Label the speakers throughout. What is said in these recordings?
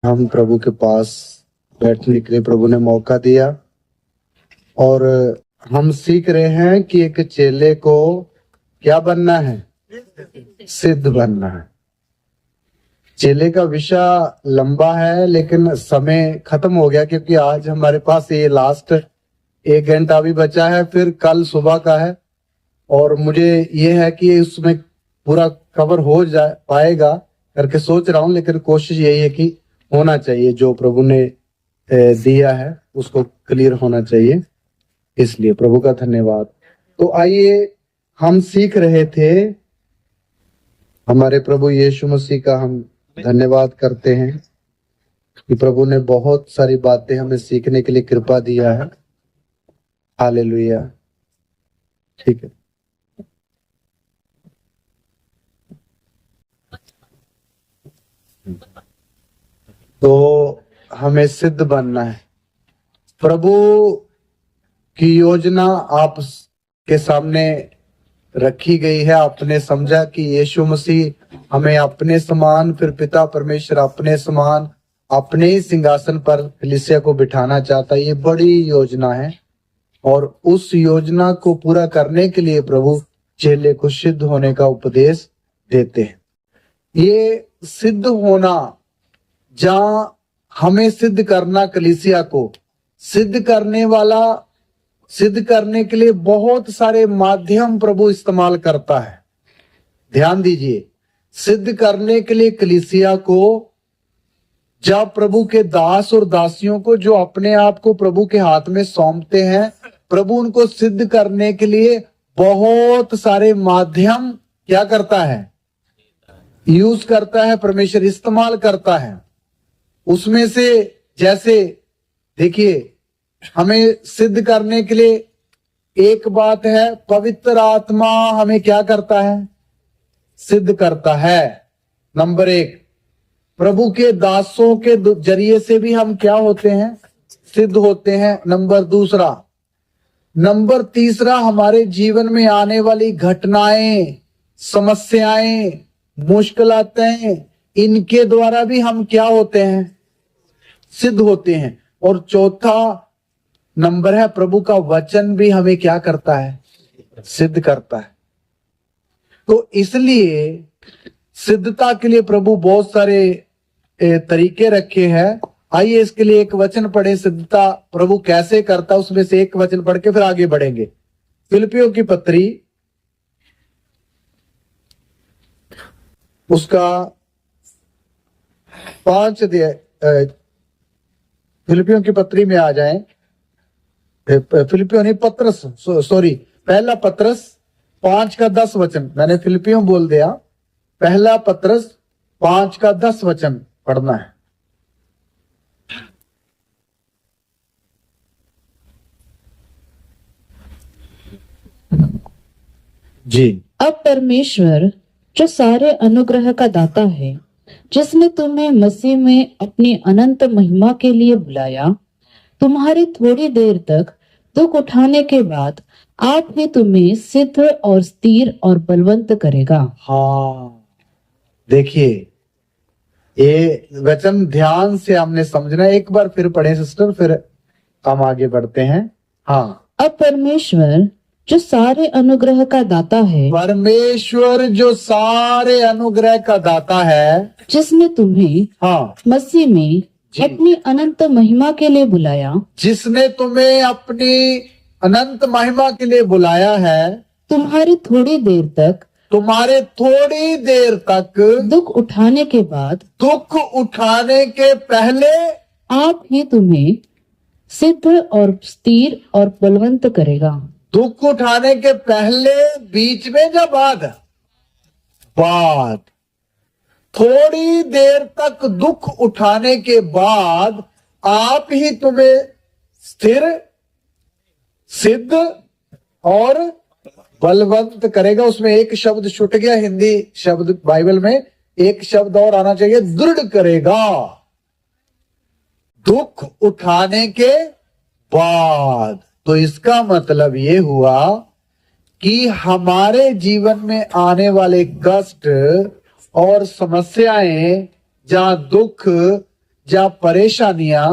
Speaker 1: हम प्रभु के पास बैठने के लिए प्रभु ने मौका दिया और हम सीख रहे हैं कि एक चेले को क्या बनना है, सिद्ध बनना है। चेले का विषय लंबा है लेकिन समय खत्म हो गया, क्योंकि आज हमारे पास ये लास्ट 1 घंटा भी बचा है, फिर कल सुबह का है और मुझे ये है कि उसमें पूरा कवर हो जाए पाएगा करके सोच रहा हूँ, लेकिन कोशिश यही है कि होना चाहिए, जो प्रभु ने दिया है उसको क्लियर होना चाहिए, इसलिए प्रभु का धन्यवाद। तो आइए, हम सीख रहे थे, हमारे प्रभु यीशु मसीह का हम धन्यवाद करते हैं कि प्रभु ने बहुत सारी बातें हमें सीखने के लिए कृपा दिया है। हालेलुया। ठीक है, तो हमें सिद्ध बनना है। प्रभु की योजना आप के सामने रखी गई है। आपने समझा कि यीशु मसीह हमें अपने समान, फिर पिता परमेश्वर अपने समान अपने ही सिंहासन पर कलीसिया को बिठाना चाहता है। ये बड़ी योजना है और उस योजना को पूरा करने के लिए प्रभु चेले को सिद्ध होने का उपदेश देते हैं। ये सिद्ध होना, जहां हमें सिद्ध करना, कलीसिया को सिद्ध करने वाला, सिद्ध करने के लिए बहुत सारे माध्यम प्रभु इस्तेमाल करता है। ध्यान दीजिए, सिद्ध करने के लिए कलीसिया को, जब प्रभु के दास और दासियों को जो अपने आप को प्रभु के हाथ में सौंपते हैं, प्रभु उनको सिद्ध करने के लिए बहुत सारे माध्यम क्या करता है, यूज करता है, परमेश्वर इस्तेमाल करता है। उसमें से जैसे देखिए, हमें सिद्ध करने के लिए एक बात है, पवित्र आत्मा हमें क्या करता है, सिद्ध करता है। नंबर 1, प्रभु के दासों के जरिए से भी हम क्या होते हैं, सिद्ध होते हैं। नंबर 2, नंबर 3, हमारे जीवन में आने वाली घटनाएं, समस्याएं, मुश्किलातें, इनके द्वारा भी हम क्या होते हैं, सिद्ध होते हैं। और 4 नंबर है, प्रभु का वचन भी हमें क्या करता है, सिद्ध करता है। तो इसलिए सिद्धता के लिए प्रभु बहुत सारे तरीके रखे हैं। आइए इसके लिए एक वचन पढ़े, सिद्धता प्रभु कैसे करता, उसमें से एक वचन पढ़ के फिर आगे बढ़ेंगे। फिलिपियों की पत्री, उसका 5 अध्याय, फिलिपियों की पत्री में आ जाएं। फिलिपियों नहीं, पत्रस, सॉरी, पहला पत्रस 5 का 10 वचन, मैंने फिलिपियों बोल दिया। पहला पत्रस 5 का 10 वचन पढ़ना है जी।
Speaker 2: अब परमेश्वर जो सारे अनुग्रह का दाता है, जिसने तुम्हें मसीह में अपनी अनंत महिमा के लिए बुलाया, तुम्हारी थोड़ी देर तक दुख उठाने के बाद आप ही तुम्हें सिद्ध और स्थिर और बलवंत करेगा।
Speaker 1: हाँ, देखिए, ये वचन ध्यान से हमने समझना। एक बार फिर पढ़े सिस्टर, फिर हम आगे बढ़ते हैं। हाँ,
Speaker 2: अब परमेश्वर जो सारे अनुग्रह का दाता है,
Speaker 1: परमेश्वर जो सारे अनुग्रह का दाता है,
Speaker 2: जिसने तुम्हें
Speaker 1: हाँ
Speaker 2: मसीह में अपनी अनंत महिमा के लिए बुलाया,
Speaker 1: जिसने तुम्हें अपनी अनंत महिमा के लिए बुलाया है,
Speaker 2: तुम्हारी थोड़ी देर तक,
Speaker 1: तुम्हारे थोड़ी देर तक
Speaker 2: दुख उठाने के बाद,
Speaker 1: दुख उठाने के पहले
Speaker 2: आप ही तुम्हें सिद्ध और स्थिर और बलवंत करेगा।
Speaker 1: दुख उठाने के पहले, बीच में, या बाद थोड़ी देर तक दुख उठाने के बाद आप ही तुम्हें स्थिर, सिद्ध और बलवंत करेगा। उसमें एक शब्द छूट गया, हिंदी शब्द बाइबल में एक शब्द और आना चाहिए, दृढ़ करेगा। दुख उठाने के बाद, तो इसका मतलब ये हुआ कि हमारे जीवन में आने वाले कष्ट और समस्याएं, जहां दुख, या परेशानियां,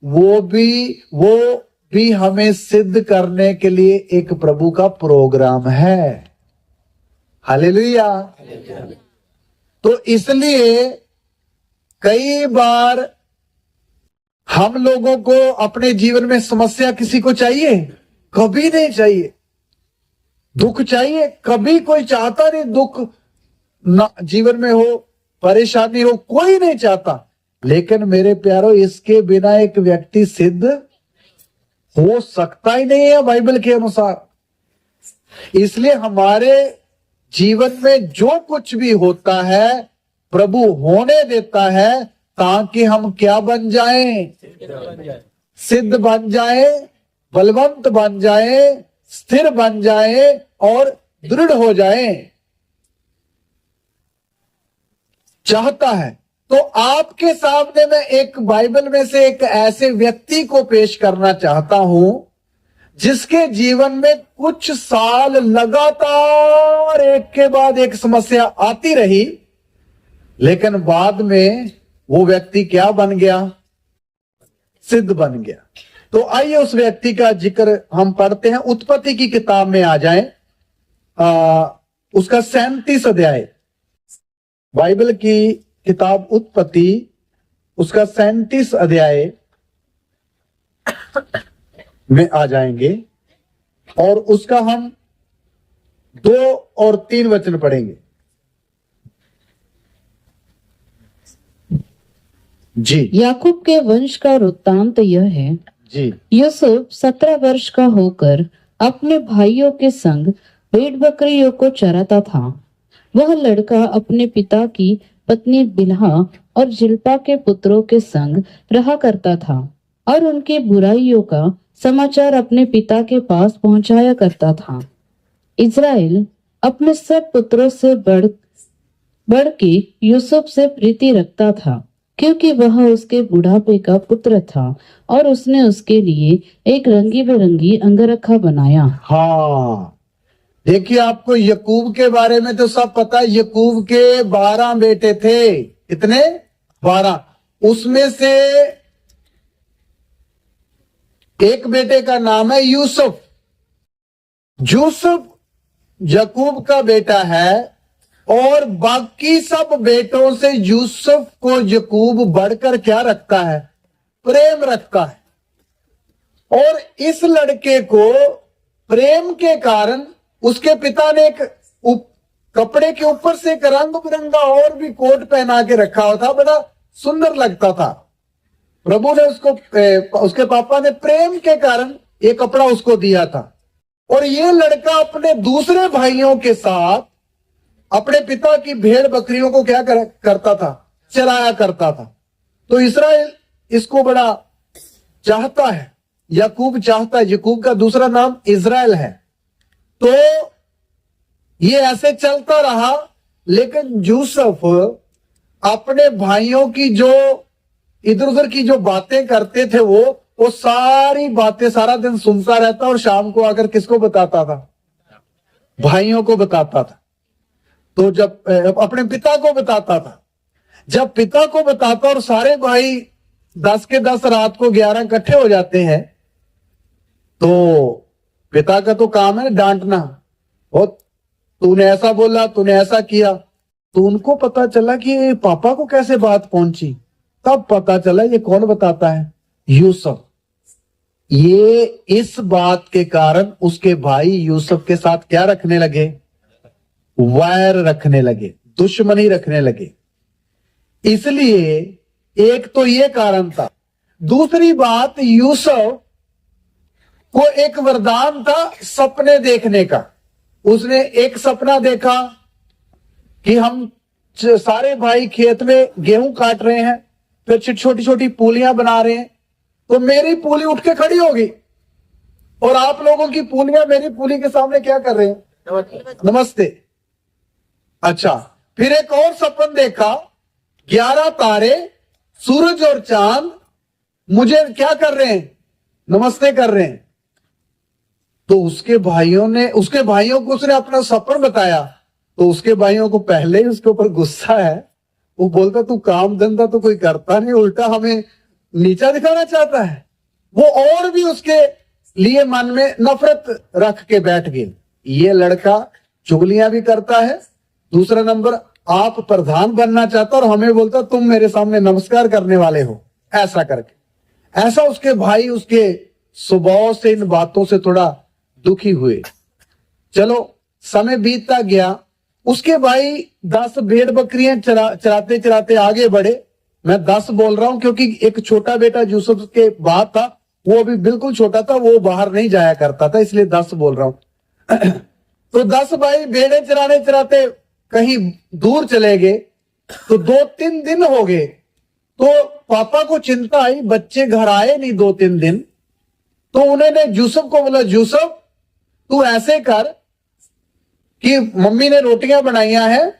Speaker 1: वो भी हमें सिद्ध करने के लिए एक प्रभु का प्रोग्राम है। हालेलुया। तो इसलिए कई बार हम लोगों को अपने जीवन में समस्या किसी को चाहिए? कभी नहीं चाहिए। दुख चाहिए? कभी कोई चाहता नहीं दुख ना जीवन में हो, परेशानी हो, कोई नहीं चाहता। लेकिन मेरे प्यारो, इसके बिना एक व्यक्ति सिद्ध हो सकता ही नहीं है बाइबल के अनुसार। इसलिए हमारे जीवन में जो कुछ भी होता है प्रभु होने देता है, ताकि हम क्या बन जाएं? सिद्ध बन जाएं, बलवंत बन जाएं, स्थिर बन जाएं और दृढ़ हो जाएं। चाहता है। तो आपके सामने मैं एक बाइबल में से एक ऐसे व्यक्ति को पेश करना चाहता हूं जिसके जीवन में कुछ साल लगातार एक के बाद एक समस्या आती रही, लेकिन बाद में वो व्यक्ति क्या बन गया? सिद्ध बन गया। तो आइए उस व्यक्ति का जिक्र हम पढ़ते हैं। उत्पत्ति की किताब में आ जाएं, उसका 37 अध्याय, बाइबल की किताब उत्पत्ति उसका 37 अध्याय में आ जाएंगे और उसका हम 2 और 3 वचन पढ़ेंगे। जी।
Speaker 2: याकूब के वंश का वृत्तांत यह है।
Speaker 1: जी।
Speaker 2: यूसुफ 17 वर्ष का होकर अपने भाइयों के संग भेड़ बकरियों को चराता था। वह लड़का अपने पिता की पत्नी बिल्हा और जिल्पा के पुत्रों के संग रहा करता था और उनकी बुराइयों का समाचार अपने पिता के पास पहुंचाया करता था। इज़राइल अपने सब पुत्रों से बढ़ के यूसुफ से प्रीति रखता था, क्योंकि वह उसके बुढ़ापे का पुत्र था और उसने उसके लिए एक रंगी बिरंगी अंगरखा बनाया।
Speaker 1: हाँ, देखिए, आपको यकूब के बारे में तो सब पता है। यकूब के 12 बेटे थे। कितने? 12। उसमें से एक बेटे का नाम है यूसुफ। यूसुफ यकूब का बेटा है और बाकी सब बेटों से यूसुफ को यकूब बढ़कर क्या रखता है? प्रेम रखता है। और इस लड़के को प्रेम के कारण उसके पिता ने एक कपड़े के ऊपर से एक रंग बिरंगा और भी कोट पहना के रखा हुआ था, बड़ा सुंदर लगता था। प्रभु ने उसके पापा ने प्रेम के कारण ये कपड़ा उसको दिया था। और ये लड़का अपने दूसरे भाइयों के साथ अपने पिता की भेड़ बकरियों को क्या करता था? चराया करता था। तो इस्राएल इसको बड़ा चाहता है, याकूब चाहता है। याकूब का दूसरा नाम इज़राइल है। तो ये ऐसे चलता रहा, लेकिन यूसुफ अपने भाइयों की जो इधर उधर की जो बातें करते थे वो सारी बातें सारा दिन सुनता रहता और शाम को आकर किसको बताता था? भाइयों को बताता था। तो जब अपने पिता को बताता था, जब पिता को बताता और सारे भाई 10 के 10 रात को 11 इकट्ठे हो जाते हैं, तो पिता का तो काम है डांटना। और तूने ऐसा बोला, तूने ऐसा किया। तो उनको पता चला कि ये पापा को कैसे बात पहुंची। तब पता चला ये कौन बताता है? यूसुफ। ये इस बात के कारण उसके भाई यूसुफ के साथ क्या रखने लगे? वैर रखने लगे, दुश्मनी रखने लगे। इसलिए एक तो ये कारण था। दूसरी बात, यूसुफ को एक वरदान था सपने देखने का। उसने एक सपना देखा कि हम सारे भाई खेत में गेहूं काट रहे हैं, फिर छोटी छोटी पूलियां बना रहे हैं, तो मेरी पूली उठ के खड़ी होगी और आप लोगों की पूलियां मेरी पूली के सामने क्या कर रहे हैं? नमस्ते। अच्छा, फिर एक और सपन देखा, 11 तारे, सूरज और चांद मुझे क्या कर रहे हैं? नमस्ते कर रहे हैं। तो उसके भाइयों को उसने अपना सपन बताया, तो उसके भाइयों को पहले ही उसके ऊपर गुस्सा है वो बोलता तू काम धंधा तो कोई करता नहीं, उल्टा हमें नीचा दिखाना चाहता है। वो और भी उसके लिए मन में नफरत रख के बैठ गए। ये लड़का चुगलियां भी करता है, दूसरा नंबर आप प्रधान बनना चाहता और हमें बोलता तुम मेरे सामने नमस्कार करने वाले हो, ऐसा करके। ऐसा उसके भाई उसके स्वभाव से, इन बातों से थोड़ा दुखी हुए। चलो समय बीतता गया, उसके भाई 10 भेड़ बकरियां चराते चराते आगे बढ़े। मैं 10 बोल रहा हूं क्योंकि एक छोटा बेटा यूसुफ के बाद था, वो अभी बिल्कुल छोटा था, वो बाहर नहीं जाया करता था, इसलिए 10 बोल रहा हूं। तो 10 भाई भेड़े चराने चराते कहीं दूर चले गए। तो 2-3 दिन हो गए, तो पापा को चिंता आई, बच्चे घर आए नहीं 2-3 दिन। तो उन्होंने यूसुफ को बोला, यूसुफ तू ऐसे कर कि मम्मी ने रोटियां बनाइया है,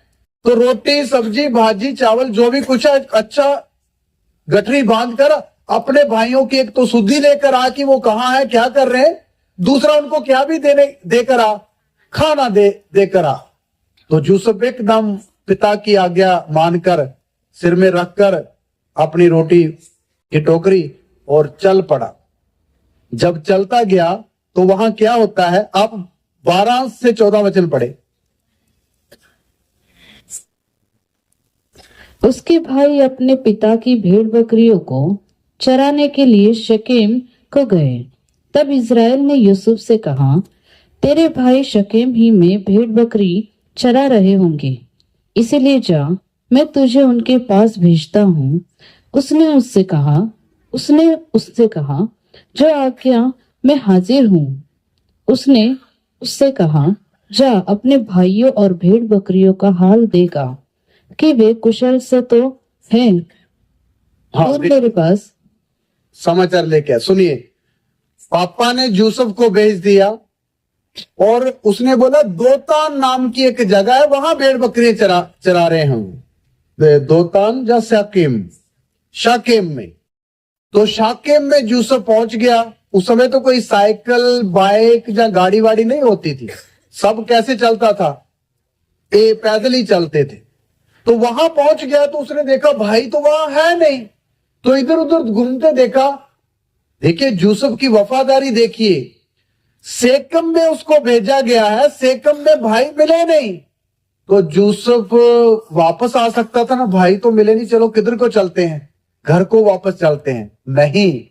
Speaker 1: तो रोटी सब्जी भाजी चावल जो भी कुछ है अच्छा गठरी बांध कर अपने भाइयों की एक तो सुधि लेकर आ कि वो कहाँ है क्या कर रहे हैं, दूसरा उनको क्या भी देकर आ, खाना देकर आ। तो यूसुफ एकदम पिता की आज्ञा मानकर सिर में रखकर अपनी रोटी की टोकरी और चल पड़ा। जब चलता गया तो वहां क्या होता है, आप 12 से 14 वचन पढ़े।
Speaker 2: उसके भाई अपने पिता की भेड़ बकरियों को चराने के लिए शकेम को गए। तब इज़राइल ने यूसुफ से कहा, तेरे भाई शकेम ही में भेड़ बकरी चरा रहे होंगे, इसीलिए जा, मैं तुझे उनके पास भेजता हूँ। उसने उससे कहा, जो आज्ञा मैं हाजिर हूँ। उसने उससे कहा, जा अपने भाइयों और भेड़ बकरियों का हाल देगा कि वे कुशल से तो हैं और मेरे पास
Speaker 1: समाचार लेके सुनिए। पापा ने यूसुफ को भेज दिया और उसने बोला दोतान नाम की एक जगह है, वहां भेड़ बकरियां चरा रहे हैं। दोतान या शाकेम में। तो शाकेम में यूसुफ पहुंच गया। उस समय तो कोई साइकिल बाइक या गाड़ी वाड़ी नहीं होती थी, सब कैसे चलता था, पैदल ही चलते थे। तो वहां पहुंच गया तो उसने देखा भाई तो वहां है नहीं, तो इधर उधर घूमते देखा। देखिए यूसुफ की वफादारी देखिए, सेकम में उसको भेजा गया है, सेकम में भाई मिले नहीं। तो यूसुफ वापस आ सकता था ना, भाई तो मिले नहीं, चलो किधर को चलते हैं, घर को वापस चलते हैं। नहीं,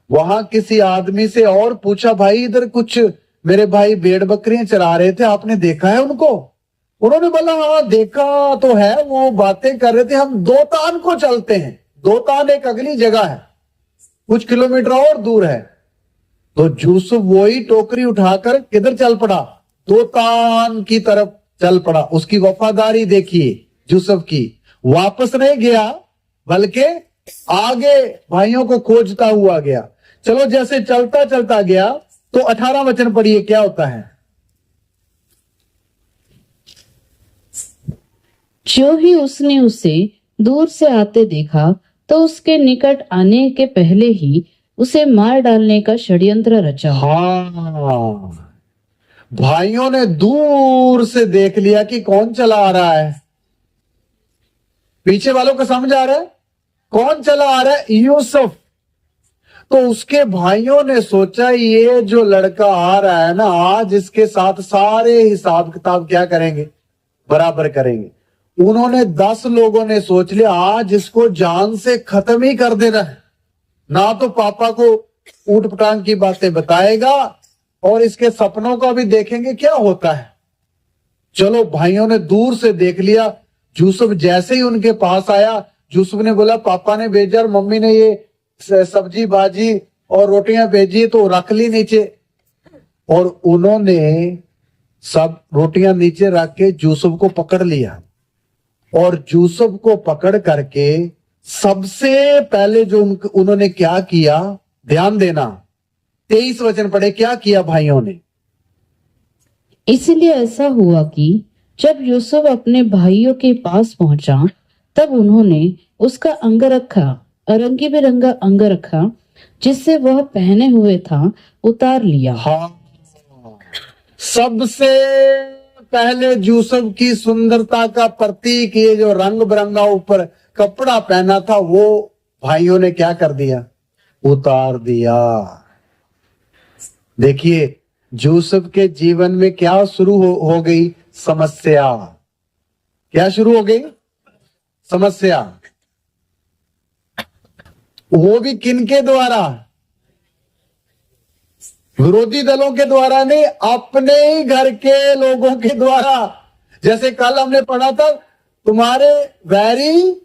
Speaker 1: वहां किसी आदमी से और पूछा, भाई इधर कुछ मेरे भाई भेड़ बकरियां चरा रहे थे, आपने देखा है उनको? उन्होंने बोला हाँ देखा तो है, वो बातें कर रहे थे, हम दोतान को चलते हैं। दोतान एक अगली जगह है, कुछ किलोमीटर और दूर है। तो यूसुफ वही टोकरी उठाकर किधर चल पड़ा, दोतान की तरफ चल पड़ा। उसकी वफादारी देखिए यूसुफ की, वापस नहीं गया बल्कि आगे भाइयों को खोजता हुआ गया। चलो जैसे चलता चलता गया तो 18 वचन पढ़िए, क्या होता है।
Speaker 2: जो ही उसने उसे दूर से आते देखा तो उसके निकट आने के पहले ही उसे मार डालने का षड्यंत्र रचा।
Speaker 1: हाँ, भाइयों ने दूर से देख लिया कि कौन चला आ रहा है। पीछे वालों को समझ आ रहा है कौन चला आ रहा है, यूसुफ। तो उसके भाइयों ने सोचा ये जो लड़का आ रहा है ना, आज इसके साथ सारे हिसाब किताब क्या करेंगे, बराबर करेंगे। उन्होंने 10 लोगों ने सोच लिया आज इसको जान से खत्म ही कर देना है, ना तो पापा को ऊट पटांग की बातें बताएगा और इसके सपनों का भी देखेंगे क्या होता है। चलो भाइयों ने दूर से देख लिया। यूसुफ जैसे ही उनके पास आया, यूसुफ ने बोला पापा ने भेजा और मम्मी ने ये सब्जी भाजी और रोटियां भेजी, तो रख ली नीचे। और उन्होंने सब रोटियां नीचे रख के यूसुफ को पकड़ लिया और यूसुफ को पकड़ करके सबसे पहले जो उन्होंने क्या किया, ध्यान देना, 23 वचन पढ़े, क्या किया भाइयों ने।
Speaker 2: इसलिए ऐसा हुआ कि जब यूसुफ अपने भाइयों के पास पहुंचा तब उन्होंने उसका अंगरखा, रंगी बिरंगा अंगरखा जिससे वह पहने हुए था, उतार लिया।
Speaker 1: हाँ, सबसे पहले यूसुफ की सुंदरता का प्रतीक ये जो रंग बिरंगा ऊपर कपड़ा पहना था वो भाइयों ने क्या कर दिया, उतार दिया। देखिए यूसुफ के जीवन में क्या शुरू हो गई, समस्या। क्या शुरू हो गई, समस्या। वो भी किनके द्वारा, विरोधी दलों के द्वारा नहीं, अपने ही घर के लोगों के द्वारा। जैसे कल हमने पढ़ा था, तुम्हारे वैरी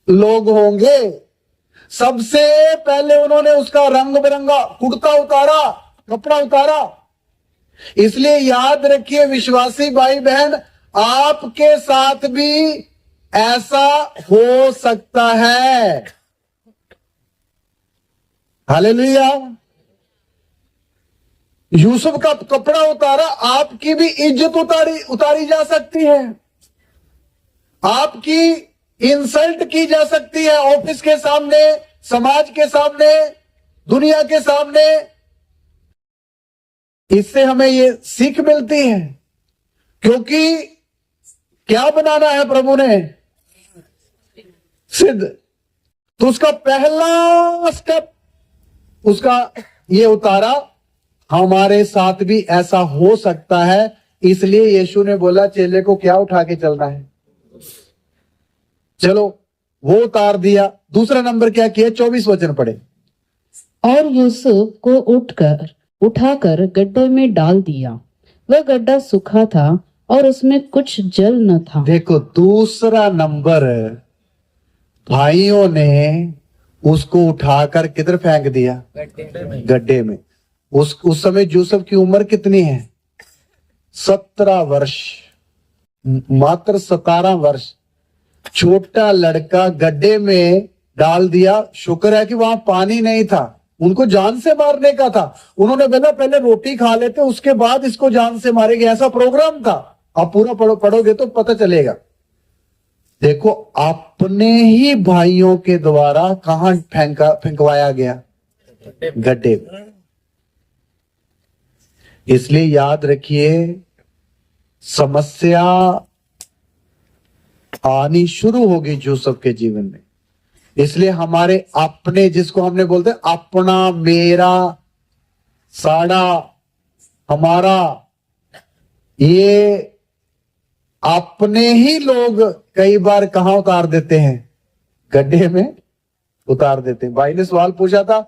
Speaker 1: लोग होंगे। सबसे पहले उन्होंने उसका रंग बिरंगा कुर्ता उतारा, कपड़ा उतारा। इसलिए याद रखिए विश्वासी भाई बहन, आपके साथ भी ऐसा हो सकता है। हालेलुया। यूसुफ का कपड़ा उतारा, आपकी भी इज्जत उतारी जा सकती है, आपकी इंसल्ट की जा सकती है, ऑफिस के सामने, समाज के सामने, दुनिया के सामने। इससे हमें ये सीख मिलती है, क्योंकि क्या बनाना है प्रभु ने, सिद्ध। तो उसका पहला स्टेप, उसका ये उतारा। हमारे साथ भी ऐसा हो सकता है, इसलिए यीशु ने बोला चेले को क्या उठा के चलना है, चलो वो उतार दिया। दूसरा नंबर क्या किया, 24 वचन पढ़े।
Speaker 2: और यूसुफ को उठाकर गड्ढे में डाल दिया। वह गड्ढा सूखा था और उसमें कुछ जल न था।
Speaker 1: देखो दूसरा नंबर, भाइयों ने उसको उठाकर किधर फेंक दिया, गड्ढे में। उस समय यूसुफ की उम्र कितनी है, 17 वर्ष, मात्र 17 वर्ष। छोटा लड़का गड्ढे में डाल दिया। शुक्र है कि वहां पानी नहीं था, उनको जान से मारने का था। उन्होंने बोला पहले रोटी खा लेते, उसके बाद इसको जान से मारेंगे, ऐसा प्रोग्राम था। आप पूरा पढ़ोगे तो पता चलेगा। देखो अपने ही भाइयों के द्वारा कहां फेंकवाया गया, गड्ढे में। इसलिए याद रखिए समस्या आनी शुरू होगी यूसुफ के जीवन में। इसलिए हमारे अपने, जिसको हमने बोलते हैं अपना, मेरा, साड़ा, हमारा, ये अपने ही लोग कई बार कहां उतार देते हैं, गड्ढे में उतार देते हैं। भाई ने सवाल पूछा था,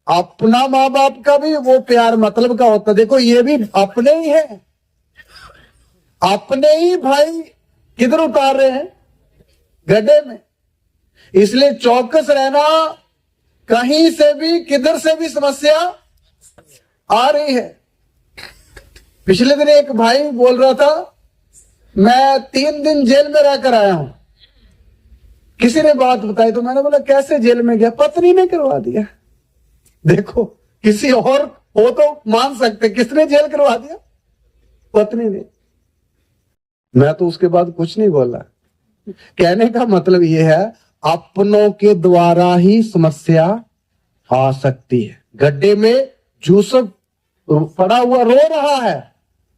Speaker 1: अपना माँ बाप का भी वो प्यार मतलब का होता। देखो ये भी अपने ही है, अपने ही भाई किधर उतार रहे हैं, गड्ढे में। इसलिए चौकस रहना, कहीं से भी किधर से भी समस्या आ रही है। पिछले दिन एक भाई बोल रहा था, मैं 3 दिन जेल में रहकर आया हूं। किसी ने बात बताई तो मैंने बोला कैसे जेल में गया, पत्नी ने करवा दिया। देखो किसी और हो तो मान सकते, किसने जेल करवा दिया, पत्नी ने। मैं तो उसके बाद कुछ नहीं बोला। कहने का मतलब यह है, अपनों के द्वारा ही समस्या आ सकती है। गड्ढे में यूसुफ पड़ा हुआ रो रहा है,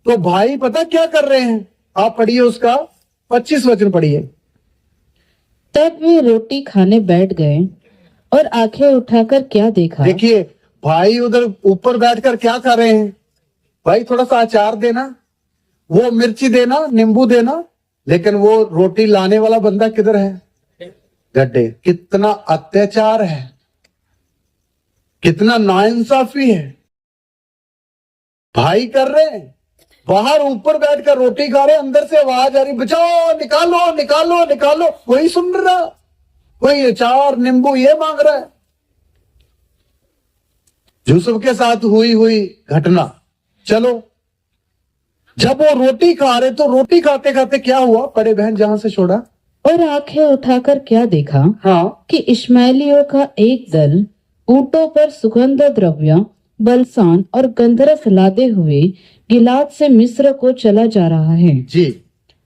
Speaker 1: तो भाई पता क्या कर रहे हैं, आप पढ़िए उसका 25 वचन पढ़िए।
Speaker 2: तब वे रोटी खाने बैठ गए और आंखें उठाकर क्या देखा।
Speaker 1: देखिए भाई उधर ऊपर बैठकर क्या कर रहे हैं, भाई थोड़ा सा अचार देना, वो मिर्ची देना, नींबू देना, लेकिन वो रोटी लाने वाला बंदा किधर है, गड्ढे। कितना अत्याचार है, कितना नाइंसाफी है। भाई कर रहे हैं, बाहर ऊपर बैठकर रोटी खा रहे, अंदर से आवाज आ रही, बचाओ, निकालो निकालो निकालो। कोई सुन रहा, कोई अचार नींबू ये मांग रहा है। यूसुफ के साथ हुई घटना। चलो जब वो रोटी खा रहे, तो रोटी खाते खाते क्या हुआ, बड़े बहन जहां से छोड़ा।
Speaker 2: और आंखें उठाकर क्या देखा,
Speaker 1: हाँ,
Speaker 2: कि इश्माएलियों का एक दल ऊंटों पर सुगंध द्रव्य, बलसान और गंधरस लादे हुए गिलाद से मिस्र को चला जा रहा है
Speaker 1: जी।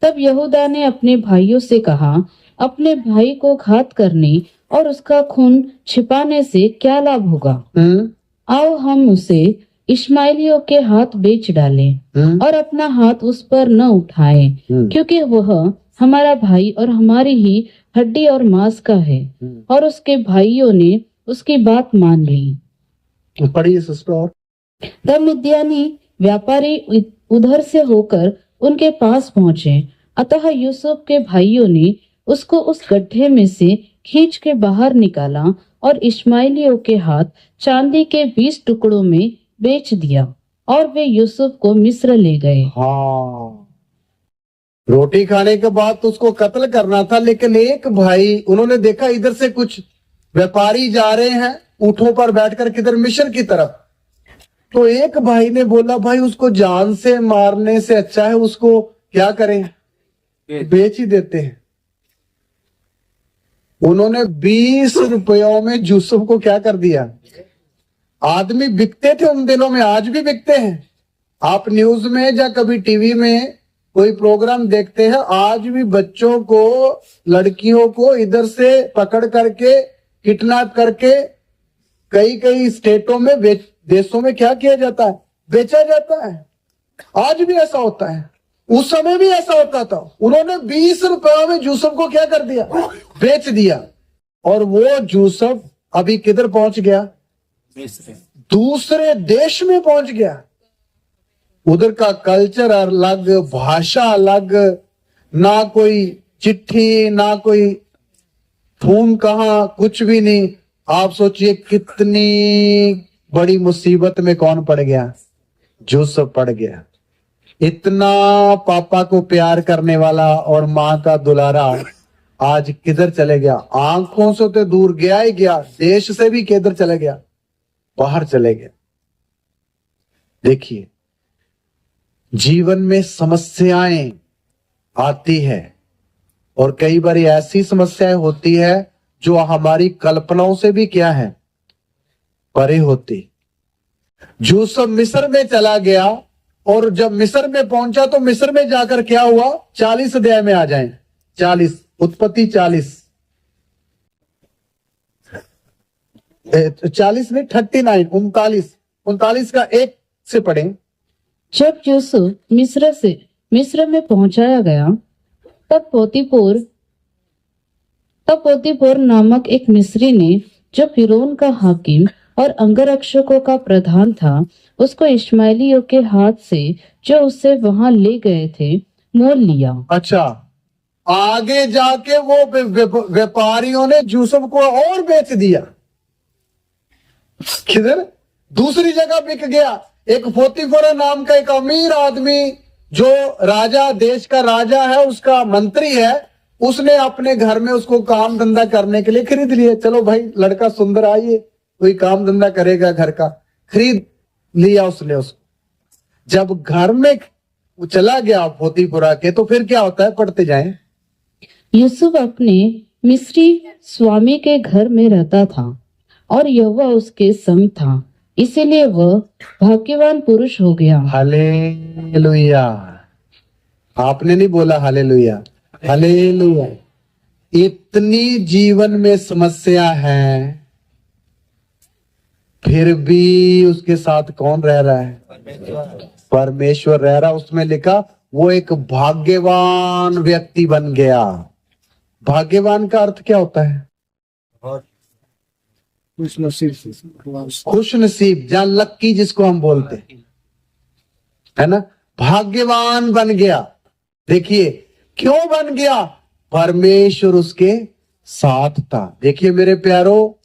Speaker 2: तब यहूदा ने अपने भाइयों से कहा, अपने भाई को घात करने और उसका खून छिपाने से क्या लाभ होगा। आओ हम उसे इश्माएलियों के हाथ बेच डाले और अपना हाथ उस पर न उठाए, क्योंकि वह हमारा भाई और हमारी ही हड्डी और मांस का है। और उसके भाइयों ने उसकी बात मान ली।
Speaker 1: पढ़िए सिस्टर। और
Speaker 2: तब मिद्यानी व्यापारी उधर से होकर उनके पास पहुंचे, अतः यूसुफ के भाइयों ने उसको उस गड्ढे में से खींच के बाहर निकाला और इश्माएलियों के हाथ चांदी के 20 टुकड़ों में बेच दिया, और वे यूसुफ को मिस्र ले गए।
Speaker 1: हाँ, रोटी खाने के बाद तो उसको कत्ल करना था, लेकिन एक भाई, उन्होंने देखा इधर से कुछ व्यापारी जा रहे हैं ऊंटों पर बैठकर किधर मिस्र की तरफ, तो एक भाई ने बोला भाई उसको जान से मारने से अच्छा है उसको क्या करें, बेच ही देते हैं। उन्होंने 20 रुपयों में यूसुफ को क्या कर दिया। आदमी बिकते थे उन दिनों में, आज भी बिकते हैं। आप न्यूज में या कभी टीवी में कोई प्रोग्राम देखते हैं, आज भी बच्चों को, लड़कियों को इधर से पकड़ करके किडनैप करके कई कई स्टेटों में, देशों में क्या किया जाता है, बेचा जाता है। आज भी ऐसा होता है, उस समय भी ऐसा होता था। उन्होंने 20 रुपयों में यूसुफ को क्या कर दिया, बेच दिया। और वो यूसुफ अभी किधर पहुंच गया, दूसरे देश में पहुंच गया। उधर का कल्चर अलग, भाषा अलग, ना कोई चिट्ठी, ना कोई फोन, कहां कुछ भी नहीं। आप सोचिए कितनी बड़ी मुसीबत में कौन पड़ गया, यूसुफ पड़ गया। इतना पापा को प्यार करने वाला और माँ का दुलारा आज किधर चले गया, आंखों से तो दूर गया ही गया, देश से भी किधर चले गया, बाहर चले गया। देखिए, जीवन में समस्याएं आती है और कई बार ऐसी समस्याएं होती है जो हमारी कल्पनाओं से भी क्या है, परे होती। यूसुफ मिस्र में चला गया और जब मिस्र में पहुंचा तो मिस्र में जाकर क्या हुआ, 40 अध्याय में आ जाएं, 40, उत्पत्ति 40 नहीं 39, 39 का 1 से पढ़ें।
Speaker 2: जब यूसुफ मिस्र में पहुंचाया गया, तब पोतीपोर नामक एक मिस्री ने, जो फिरौन का हाकिम और अंगरक्षकों का प्रधान था, उसको इश्माएलियों के हाथ से जो उससे वहां ले गए थे मोल लिया। अच्छा,
Speaker 1: आगे जाके वो व्यापारियों ने यूसुफ को और बेच दिया। किधर, दूसरी जगह बिक गया। एक पोतीफर नाम का एक अमीर आदमी, जो राजा, देश का राजा है, उसका मंत्री है, उसने अपने घर में उसको काम धंधा करने के लिए खरीद लिया। चलो भाई, लड़का सुंदर, आइए कोई काम धंधा करेगा घर का, खरीद लिया उसने उसको। जब घर में चला गया पोतीपुरा के, तो फिर क्या होता है, पढ़ते जाएं।
Speaker 2: यूसुफ अपने मिस्री स्वामी के घर में रहता था और यहोवा उसके संग था, इसीलिए वह भाग्यवान पुरुष हो गया।
Speaker 1: हालेलुया। आपने नहीं बोला हालेलुया, हालेलुया। इतनी जीवन में समस्या है, फिर भी उसके साथ कौन रह रहा है, परमेश्वर रह रहा। उसमें लिखा वो एक भाग्यवान व्यक्ति बन गया। भाग्यवान का अर्थ क्या होता है, खुश नसीब, जहां लक्की जिसको हम बोलते है ना, भाग्यवान बन गया। देखिए क्यों बन गया, परमेश्वर उसके साथ था। देखिए मेरे प्यारो,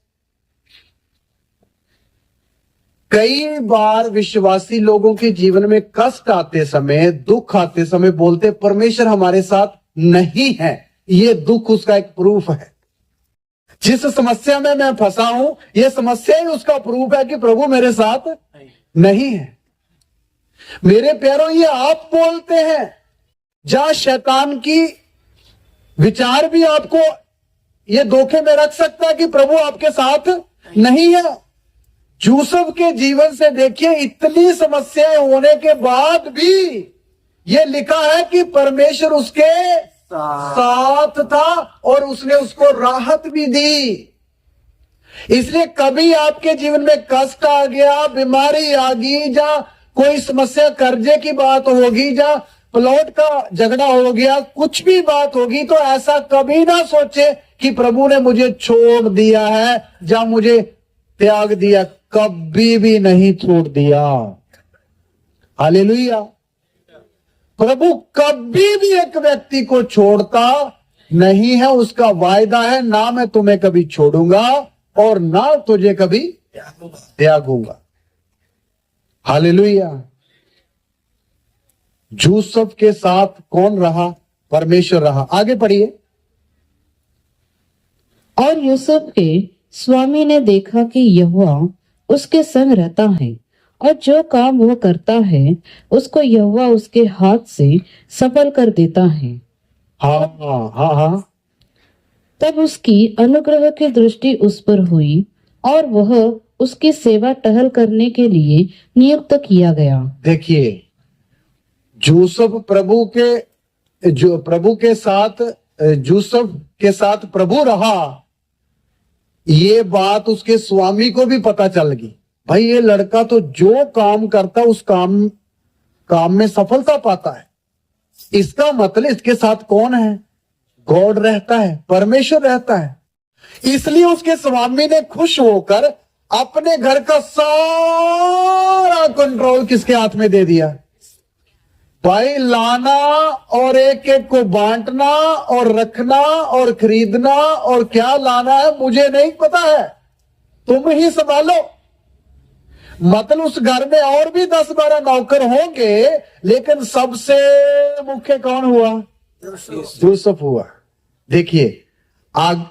Speaker 1: कई बार विश्वासी लोगों के जीवन में कष्ट आते समय, दुख आते समय बोलते परमेश्वर हमारे साथ नहीं है। ये दुख उसका एक प्रूफ है। जिस समस्या में मैं फंसा हूं, ये समस्या ही उसका प्रूफ है कि प्रभु मेरे साथ नहीं है। मेरे प्यारों, ये आप बोलते हैं जहां शैतान की विचार भी आपको ये धोखे में रख सकता है कि प्रभु आपके साथ नहीं है। यूसुफ के जीवन से देखिए, इतनी समस्याएं होने के बाद भी ये लिखा है कि परमेश्वर उसके साथ था और उसने उसको राहत भी दी। इसलिए कभी आपके जीवन में कष्ट आ गया, बीमारी आ गई, जा कोई समस्या, कर्जे की बात होगी, जा प्लॉट का झगड़ा हो गया, कुछ भी बात होगी, तो ऐसा कभी ना सोचे कि प्रभु ने मुझे छोड़ दिया है, या मुझे त्याग दिया। कभी भी नहीं छोड़ दिया। हालेलुया। प्रभु कभी भी एक व्यक्ति को छोड़ता नहीं है। उसका वायदा है, ना मैं तुम्हें कभी छोड़ूंगा और ना तुझे कभी त्यागूंगा। हालेलुया। यूसुफ के साथ कौन रहा? परमेश्वर रहा। आगे पढ़िए।
Speaker 2: और यूसुफ के स्वामी ने देखा कि यहोवा उसके संग रहता है, और जो काम वह करता है उसको यहोवा उसके हाथ से सफल कर देता है।
Speaker 1: हाँ हाँ हाँ।
Speaker 2: तब उसकी अनुग्रह की दृष्टि उस पर हुई, और वह उसकी सेवा टहल करने के लिए नियुक्त किया गया।
Speaker 1: देखिए, यूसुफ प्रभु के साथ यूसुफ के साथ प्रभु रहा, ये बात उसके स्वामी को भी पता चल गई। भाई, ये लड़का तो जो काम करता उस काम में सफलता पाता है। इसका मतलब इसके साथ कौन है? गॉड रहता है, परमेश्वर रहता है। इसलिए उसके स्वामी ने खुश होकर अपने घर का सारा कंट्रोल किसके हाथ में दे दिया? भाई, लाना और एक एक को बांटना और रखना और खरीदना और क्या लाना है मुझे नहीं पता है, तुम ही संभालो। मतलब उस घर में और भी 10-12 नौकर होंगे, लेकिन सबसे मुख्य कौन हुआ? यूसुफ हुआ। देखिए,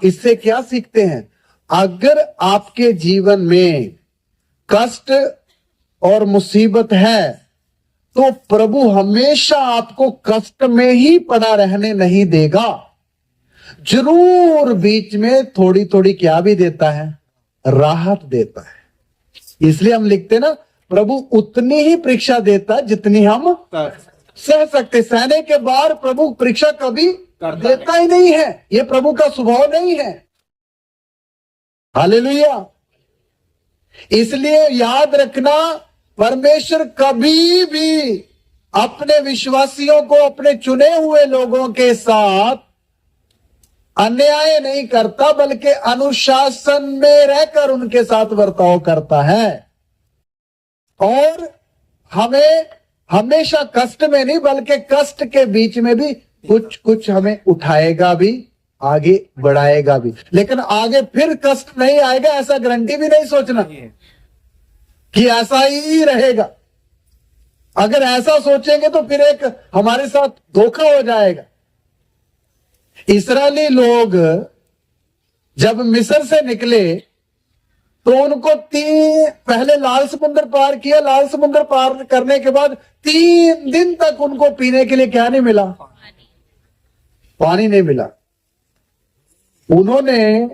Speaker 1: इससे क्या सीखते हैं? अगर आपके जीवन में कष्ट और मुसीबत है, तो प्रभु हमेशा आपको कष्ट में ही पड़ा रहने नहीं देगा। जरूर बीच में थोड़ी थोड़ी क्या भी देता है? राहत देता है। इसलिए हम लिखते ना, प्रभु उतनी ही परीक्षा देता है जितनी हम सह सकते। सहने के बाद प्रभु परीक्षा कभी देता ही नहीं है। ये प्रभु का स्वभाव नहीं है। हालेलुया। इसलिए याद रखना, परमेश्वर कभी भी अपने विश्वासियों को, अपने चुने हुए लोगों के साथ अन्याय नहीं करता, बल्कि अनुशासन में रहकर उनके साथ बर्ताव करता है। और हमें हमेशा कष्ट में नहीं, बल्कि कष्ट के बीच में भी कुछ कुछ हमें उठाएगा भी, आगे बढ़ाएगा भी। लेकिन आगे फिर कष्ट नहीं आएगा, ऐसा गारंटी भी नहीं सोचना कि ऐसा ही रहेगा। अगर ऐसा सोचेंगे तो फिर एक हमारे साथ धोखा हो जाएगा। इस्राएली लोग जब मिस्र से निकले तो उनको पहले लाल समुद्र पार किया। लाल समुद्र पार करने के बाद 3 दिन तक उनको पीने के लिए क्या नहीं मिला? पानी नहीं मिला। उन्होंने,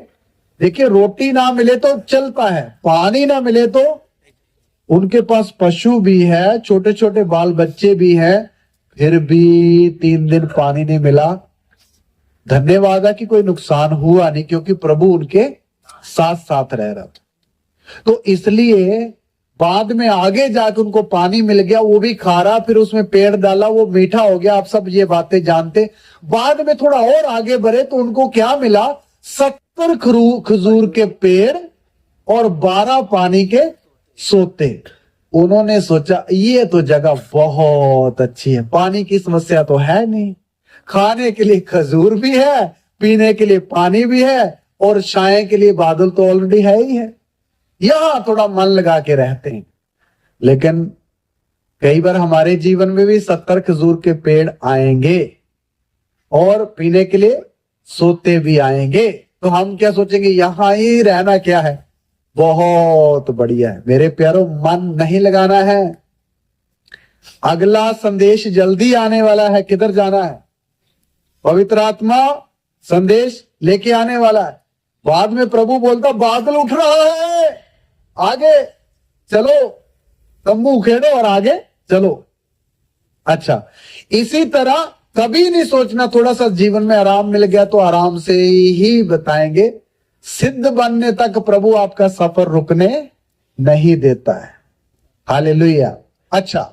Speaker 1: देखिए, रोटी ना मिले तो चलता है, पानी ना मिले तो, उनके पास पशु भी है, छोटे छोटे बाल बच्चे भी हैं, फिर भी 3 दिन पानी नहीं मिला। धन्यवाद है कि कोई नुकसान हुआ नहीं, क्योंकि प्रभु उनके साथ साथ रह रहा था। तो इसलिए बाद में आगे जाकर उनको पानी मिल गया, वो भी खारा, फिर उसमें पेड़ डाला, वो मीठा हो गया। आप सब ये बातें जानते। बाद में थोड़ा और आगे बढ़े तो उनको क्या मिला? 70 खजूर के पेड़ और 12 पानी के सोते। उन्होंने सोचा ये तो जगह बहुत अच्छी है, पानी की समस्या तो है नहीं, खाने के लिए खजूर भी है, पीने के लिए पानी भी है, और छाए के लिए बादल तो ऑलरेडी है ही है। यहां थोड़ा मन लगा के रहते हैं। लेकिन कई बार हमारे जीवन में भी 70 खजूर के पेड़ आएंगे और पीने के लिए सोते भी आएंगे, तो हम क्या सोचेंगे? यहां ही रहना क्या है, बहुत बढ़िया है। मेरे प्यारों, मन नहीं लगाना है। अगला संदेश जल्दी आने वाला है। किधर जाना है? पवित्र आत्मा संदेश लेके आने वाला है। बाद में प्रभु बोलता, बादल उठ रहा है, आगे चलो, तंबू उखेड़ो और आगे चलो। अच्छा, इसी तरह कभी नहीं सोचना थोड़ा सा जीवन में आराम मिल गया तो आराम से ही बताएंगे। सिद्ध बनने तक प्रभु आपका सफर रुकने नहीं देता है। हालेलुया। अच्छा,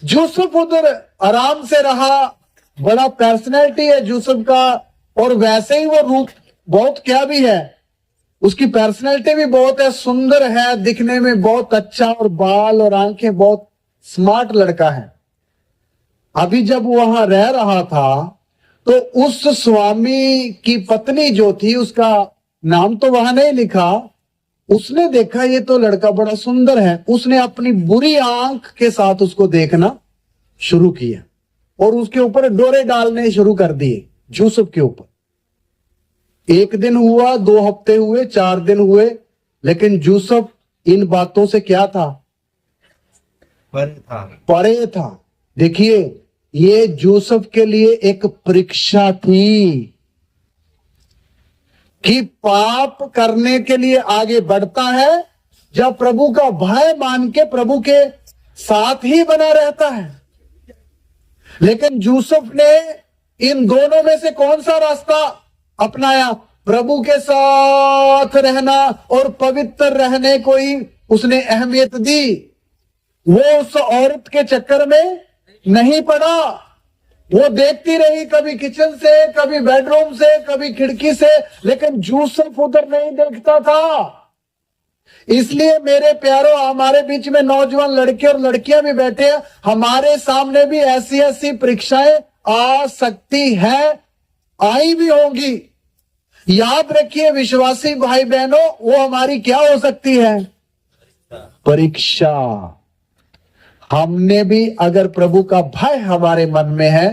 Speaker 1: यूसुफ उधर आराम से रहा, बड़ा पर्सनैलिटी है यूसुफ का, और वैसे ही वो रूप बहुत क्या भी है, उसकी पर्सनैलिटी भी बहुत है, सुंदर है, दिखने में बहुत अच्छा, और बाल और आंखें, बहुत स्मार्ट लड़का है। अभी जब वहां रह रहा था तो उस स्वामी की पत्नी जो थी, उसका नाम तो वहां नहीं लिखा, उसने देखा ये तो लड़का बड़ा सुंदर है, उसने अपनी बुरी आंख के साथ उसको देखना शुरू किया और उसके ऊपर डोरे डालने शुरू कर दिए यूसुफ के ऊपर। 1 दिन हुआ, 2 हफ्ते हुए, 4 दिन हुए, लेकिन यूसुफ इन बातों से क्या था? परे था। देखिए, ये यूसुफ के लिए एक परीक्षा थी कि पाप करने के लिए आगे बढ़ता है जब प्रभु का भय मान के प्रभु के साथ ही बना रहता है। लेकिन यूसुफ ने इन दोनों में से कौन सा रास्ता अपनाया? प्रभु के साथ रहना और पवित्र रहने को ही उसने अहमियत दी। वो उस औरत के चक्कर में नहीं पड़ा। वो देखती रही, कभी किचन से, कभी बेडरूम से, कभी खिड़की से, लेकिन यूसुफ उधर नहीं देखता था। इसलिए मेरे प्यारों, हमारे बीच में नौजवान लड़के और लड़कियां भी बैठे हैं, हमारे सामने भी ऐसी ऐसी परीक्षाएं आ सकती है, आई भी होंगी। याद रखिए विश्वासी भाई बहनों, वो हमारी क्या हो सकती है? परीक्षा। हमने भी अगर प्रभु का भय हमारे मन में है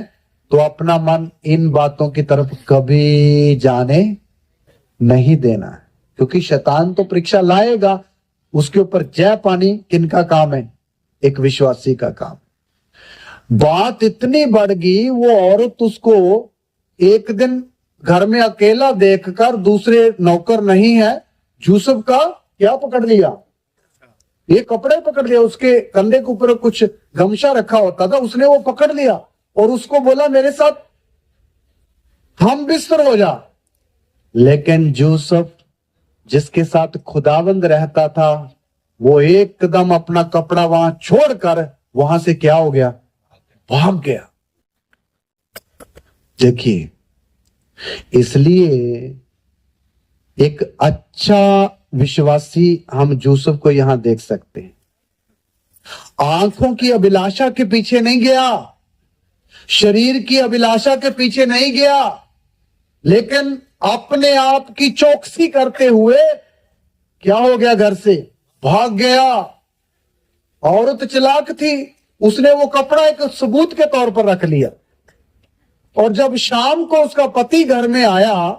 Speaker 1: तो अपना मन इन बातों की तरफ कभी जाने नहीं देना है, क्योंकि शैतान तो परीक्षा लाएगा। उसके ऊपर जय पानी किनका काम है? एक विश्वासी का काम। बात इतनी बढ़ गई, वो औरत उसको एक दिन घर में अकेला देखकर, दूसरे नौकर नहीं है, यूसुफ का क्या पकड़ लिया? ये कपड़े पकड़ लिया। उसके कंधे के ऊपर कुछ गमछा रखा होता था, उसने वो पकड़ लिया और उसको बोला मेरे साथ हम बिस्तर हो जा। लेकिन यूसुफ जिसके साथ खुदावंद रहता था, वो एकदम अपना कपड़ा वहां छोड़कर वहां से क्या हो गया? भाग गया। देखिए, इसलिए एक अच्छा विश्वासी हम यूसुफ को यहां देख सकते हैं। आंखों की अभिलाषा के पीछे नहीं गया, शरीर की अभिलाषा के पीछे नहीं गया, लेकिन अपने आप की चौकसी करते हुए क्या हो गया? घर से भाग गया। औरत चालाक थी, उसने वो कपड़ा एक सबूत के तौर पर रख लिया, और जब शाम को उसका पति घर में आया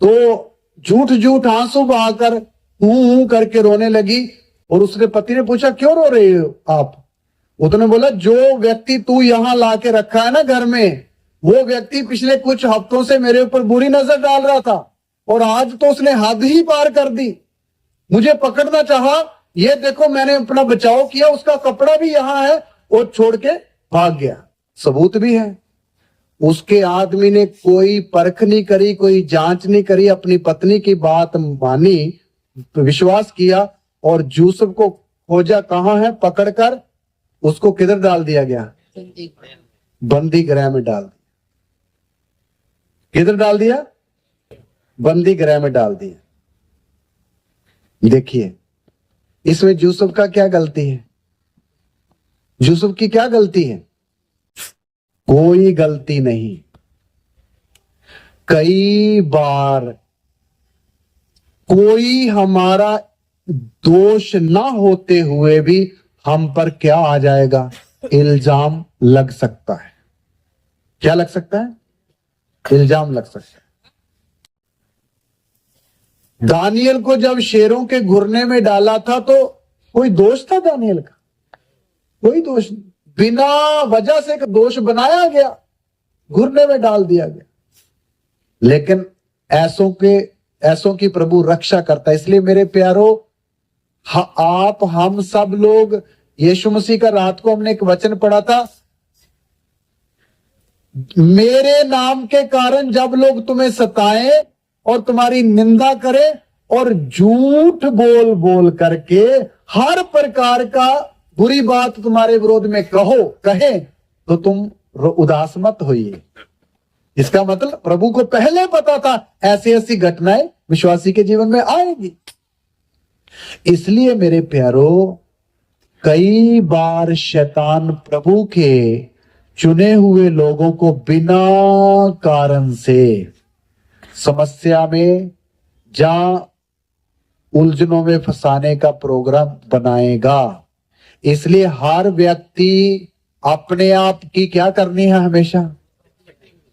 Speaker 1: तो झूठ झूठ आंसू बहाकर हूं करके रोने लगी। और उसके पति ने पूछा क्यों रो रहे हो आप? उसने बोला जो व्यक्ति तू यहां लाके रखा है ना घर में, वो व्यक्ति पिछले कुछ हफ्तों से मेरे ऊपर बुरी नजर डाल रहा था, और आज तो उसने हद ही पार कर दी, मुझे पकड़ना चाहा। ये देखो मैंने अपना बचाव किया, उसका कपड़ा भी यहां है, और छोड़ के भाग गया। सबूत भी है। उसके आदमी ने कोई परख नहीं करी, कोई जांच नहीं करी, अपनी पत्नी की बात मानी, विश्वास किया, और यूसुफ को खोजा। कहां है? पकड़कर उसको किधर डाल दिया गया? बंदी गृह में डाल दिया। किधर डाल दिया? बंदी गृह में डाल दिया। देखिए, इसमें यूसुफ का क्या गलती है? यूसुफ की क्या गलती है? कोई गलती नहीं। कई बार कोई हमारा दोष ना होते हुए भी हम पर क्या आ जाएगा? इल्जाम लग सकता है। क्या लग सकता है? इल्जाम लग सकता है। दानियल को जब शेरों के घुरने में डाला था तो कोई दोष था दानियल का? कोई दोष नहीं। बिना वजह से एक दोष बनाया गया, घुरने में डाल दिया गया। लेकिन ऐसों की प्रभु रक्षा करता है। इसलिए मेरे प्यारो, आप हम सब लोग, यीशु मसीह का रात को हमने एक वचन पढ़ा था, मेरे नाम के कारण जब लोग तुम्हें सताएं और तुम्हारी निंदा करे और झूठ बोल बोल करके हर प्रकार का बुरी बात तुम्हारे विरोध में कहे तो तुम उदास मत होइए। इसका मतलब प्रभु को पहले पता था ऐसी ऐसी घटनाएं विश्वासी के जीवन में आएगी। इसलिए मेरे प्यारो, कई बार शैतान प्रभु के चुने हुए लोगों को बिना कारण से समस्या में या उलझनों में फंसाने का प्रोग्राम बनाएगा। इसलिए हर व्यक्ति अपने आप की क्या करनी है, हमेशा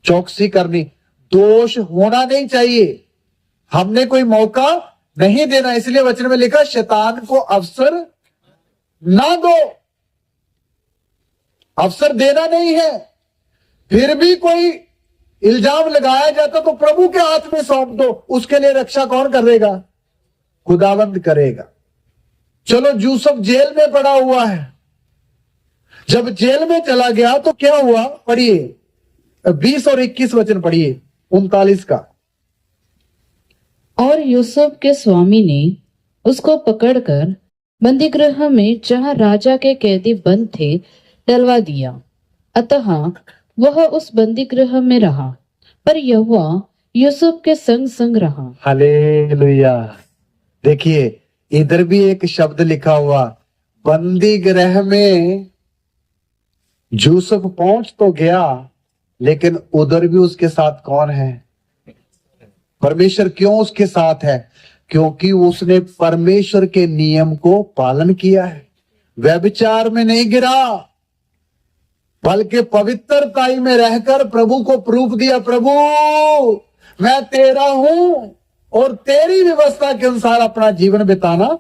Speaker 1: चौकसी करनी। दोष होना नहीं चाहिए, हमने कोई मौका नहीं देना। इसलिए वचन में लिखा, शैतान को अवसर ना दो, अवसर देना नहीं है। फिर भी कोई इल्जाम लगाया जाता तो प्रभु के हाथ में सौंप दो, उसके लिए रक्षा कौन करेगा? खुदावंद करेगा। चलो, यूसुफ जेल में पड़ा हुआ है, जब जेल में चला गया तो क्या हुआ? पढ़िए 20 और 21 वचन पढ़िए, 39 का।
Speaker 2: और यूसुफ के स्वामी ने उसको पकड़कर बंदीगृह में, जहां राजा के कैदी बंद थे, डलवा दिया। अतः वह उस बंदीगृह में रहा, पर यहोवा यूसुफ के संग संग रहा।
Speaker 1: हालेलुया। देखिए, इधर भी एक शब्द लिखा हुआ, बंदी गृह में यूसुफ पहुंच तो गया, लेकिन उधर भी उसके साथ कौन है? परमेश्वर। क्यों उसके साथ है? क्योंकि उसने परमेश्वर के नियम को पालन किया है, व्यभिचार में नहीं गिरा, बल्कि पवित्रताई में रहकर प्रभु को प्रूफ दिया, प्रभु मैं तेरा हूं और तेरी व्यवस्था के अनुसार अपना जीवन बिताना।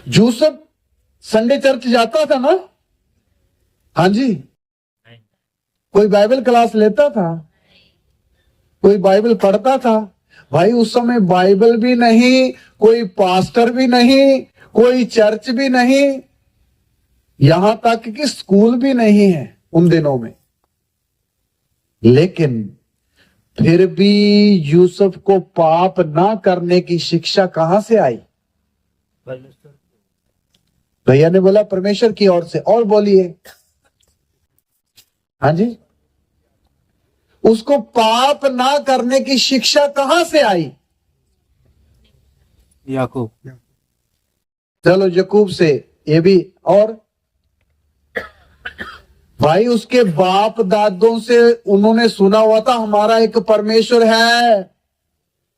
Speaker 1: यूसुफ संडे चर्च जाता था ना? हाँ जी। कोई बाइबल क्लास लेता था? कोई बाइबल पढ़ता था? भाई उस समय बाइबल भी नहीं, कोई पास्टर भी नहीं, कोई चर्च भी नहीं, यहां तक कि स्कूल भी नहीं है उन दिनों में। लेकिन फिर भी यूसुफ को पाप ना करने की शिक्षा कहां से आई? भैया ने बोला परमेश्वर की ओर से। और बोलिए। हाँ जी। उसको पाप ना करने की शिक्षा कहां से आई?
Speaker 3: याकूब।
Speaker 1: चलो याकूब से। ये भी। और भाई उसके बाप दादों से उन्होंने सुना हुआ था, हमारा एक परमेश्वर है,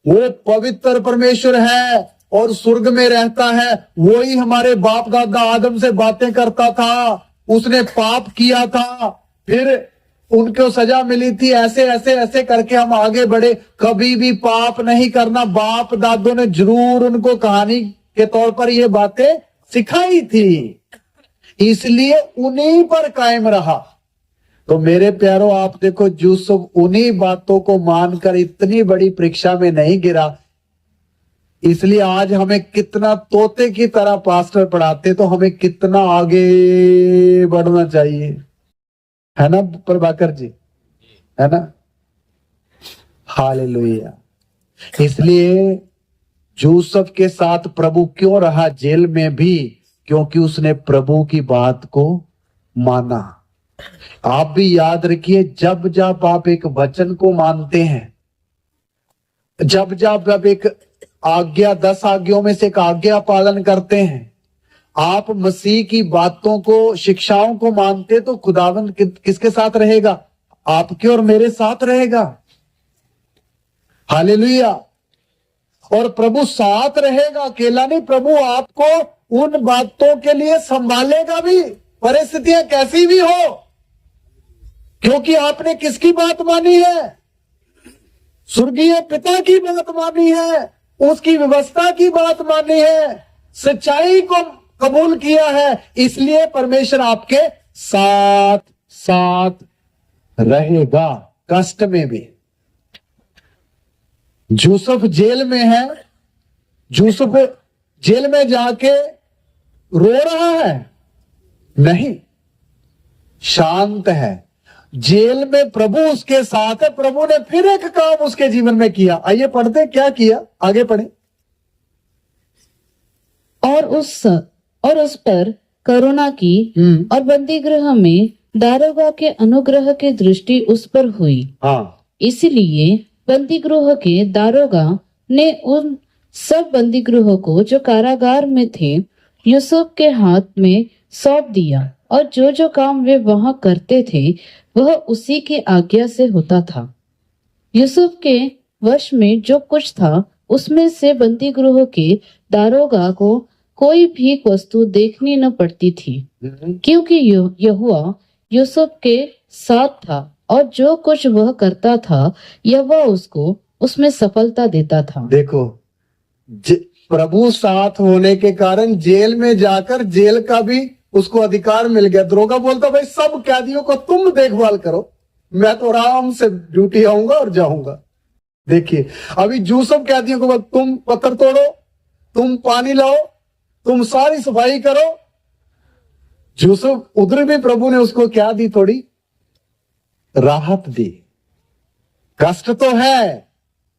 Speaker 1: वो पवित्र परमेश्वर है और स्वर्ग में रहता है। वही हमारे बाप दादा आदम से बातें करता था, उसने पाप किया था, फिर उनको सजा मिली थी, ऐसे ऐसे ऐसे करके हम आगे बढ़े, कभी भी पाप नहीं करना। बाप दादों ने जरूर उनको कहानी के तौर पर ये बातें सिखाई थी, इसलिए उन्हीं पर कायम रहा। तो मेरे प्यारो, आप देखो यूसुफ उन्हीं बातों को मानकर इतनी बड़ी परीक्षा में नहीं गिरा। इसलिए आज हमें कितना तोते की तरह पास्टर पढ़ाते, तो हमें कितना आगे बढ़ना चाहिए, है ना प्रभाकर जी, है ना? हालेलुया। इसलिए यूसुफ के साथ प्रभु क्यों रहा जेल में भी? क्योंकि उसने प्रभु की बात को माना। आप भी याद रखिए, जब जब आप एक वचन को मानते हैं, जब जब आप एक आज्ञा, 10 आज्ञाओं में से एक आज्ञा पालन करते हैं, आप मसीह की बातों को, शिक्षाओं को मानते, तो खुदावंद किसके साथ रहेगा? आपके और मेरे साथ रहेगा। हालेलुया। और प्रभु साथ रहेगा, अकेला नहीं। प्रभु आपको उन बातों के लिए संभालेगा भी, परिस्थितियां कैसी भी हो, क्योंकि आपने किसकी बात मानी है? स्वर्गीय पिता की बात मानी है, उसकी व्यवस्था की बात मानी है, सच्चाई को कबूल किया है। इसलिए परमेश्वर आपके साथ साथ रहेगा, कष्ट में भी। यूसुफ जेल में है, यूसुफ जेल में जाके रो रहा है? नहीं, शांत है। जेल में प्रभु उसके साथ है। प्रभु ने फिर एक काम उसके जीवन में किया। आइए पढ़ते हैं क्या किया, आगे पढ़े।
Speaker 2: और उस पर करुणा की और बंदी गृह में दारोगा के अनुग्रह की दृष्टि उस पर हुई।
Speaker 1: हाँ,
Speaker 2: इसलिए बंदी गृह के दारोगा ने उन सब बंदी गृहों को जो कारागार में थे यूसुफ के हाथ में सौंप दिया, और जो जो काम वे वहां करते थे वह उसी की आज्ञा से होता था। यूसुफ के वश में जो कुछ था उसमें से बंदी गृह के दारोगा को कोई भी वस्तु देखनी न पड़ती थी, क्योंकि यहोवा यूसुफ के साथ था, और जो कुछ वह करता था यहोवा उसको उसमें सफलता देता था।
Speaker 1: देखो, प्रभु साथ होने के कारण जेल में जाकर जेल का भी उसको अधिकार मिल गया। दरोगा बोलता भाई सब कैदियों को तुम देखभाल करो, मैं तो आराम से ड्यूटी आऊंगा और जाऊंगा। देखिए अभी यूसुफ कैदियों को तुम पत्थर तोड़ो, तुम पानी लाओ, तुम सारी सफाई करो। यूसुफ उधर भी प्रभु ने उसको क्या दी, थोड़ी राहत दी। कष्ट तो है,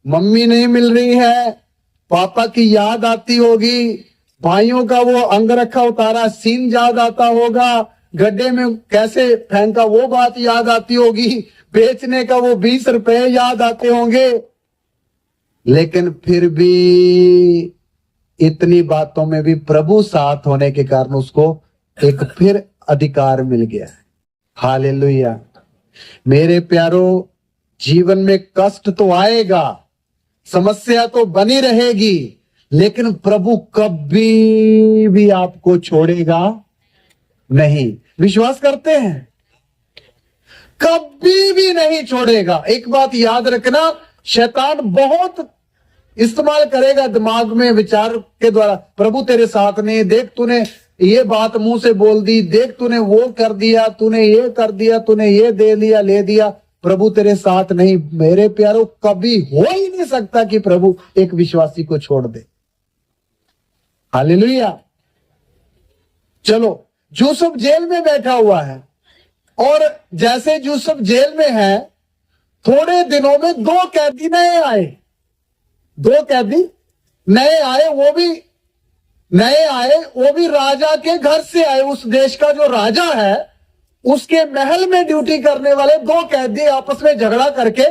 Speaker 1: मम्मी नहीं मिल रही है, पापा की याद आती होगी, भाइयों का वो अंगरखा उतारा सीन याद आता होगा, गड्ढे में कैसे फेंका वो बात याद आती होगी, बेचने का वो 20 रुपए याद आते होंगे। लेकिन फिर भी इतनी बातों में भी प्रभु साथ होने के कारण उसको एक फिर अधिकार मिल गया। हालेलुया। मेरे प्यारो, जीवन में कष्ट तो आएगा, समस्या तो बनी रहेगी, लेकिन प्रभु कभी भी आपको छोड़ेगा नहीं। विश्वास करते हैं? कभी भी नहीं छोड़ेगा। एक बात याद रखना, शैतान बहुत इस्तेमाल करेगा दिमाग में विचार के द्वारा, प्रभु तेरे साथ नहीं, देख तूने ये बात मुंह से बोल दी, देख तूने वो कर दिया, तूने ये कर दिया, तूने ये दे लिया ले दिया, प्रभु तेरे साथ नहीं। मेरे प्यारो, कभी हो ही नहीं सकता कि प्रभु एक विश्वासी को छोड़ दे। हालेलुया। चलो, यूसुफ जेल में बैठा हुआ है, और जैसे यूसुफ जेल में है, थोड़े दिनों में 2 कैदी नए आए। 2 कैदी नए आए, वो भी राजा के घर से आए। उस देश का जो राजा है उसके महल में ड्यूटी करने वाले 2 कैदी आपस में झगड़ा करके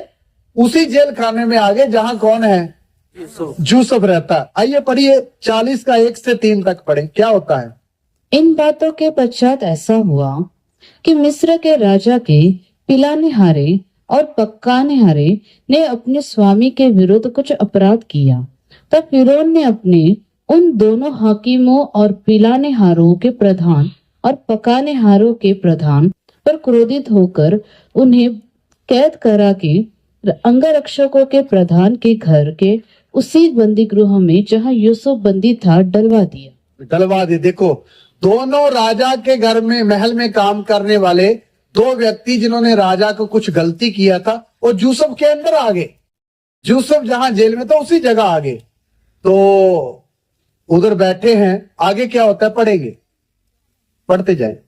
Speaker 1: उसी जेल खाने में आ गए जहां कौन है, यूसुफ रहता है। आइए पढ़िए 40 का 1 से 3 तक पढ़े, क्या होता है।
Speaker 2: इन बातों के पश्चात ऐसा हुआ कि मिस्र के राजा के पिलानेहारे और पकानेहारे ने अपने स्वामी के विरुद्ध कुछ अपराध किया। तब फिरौन ने अपने उन दोनों हाकिमों और पिलानेहारों के प्रधान और पकानेहारों के प्रधान पर क्रोधित होकर उन्हें कैद करा के अंगरक्षकों के प्रधान के घर के उसी बंदी गृह में जहां यूसुफ बंदी था डलवा दिया।
Speaker 1: देखो, दोनों राजा के घर में महल में काम करने वाले 2 व्यक्ति जिन्होंने राजा को कुछ गलती किया था, वो यूसुफ के अंदर आ गए। यूसुफ जहां जेल में था उसी जगह आ गए, तो उधर बैठे हैं। आगे क्या होता है पढ़ेंगे, पढ़ते जाए।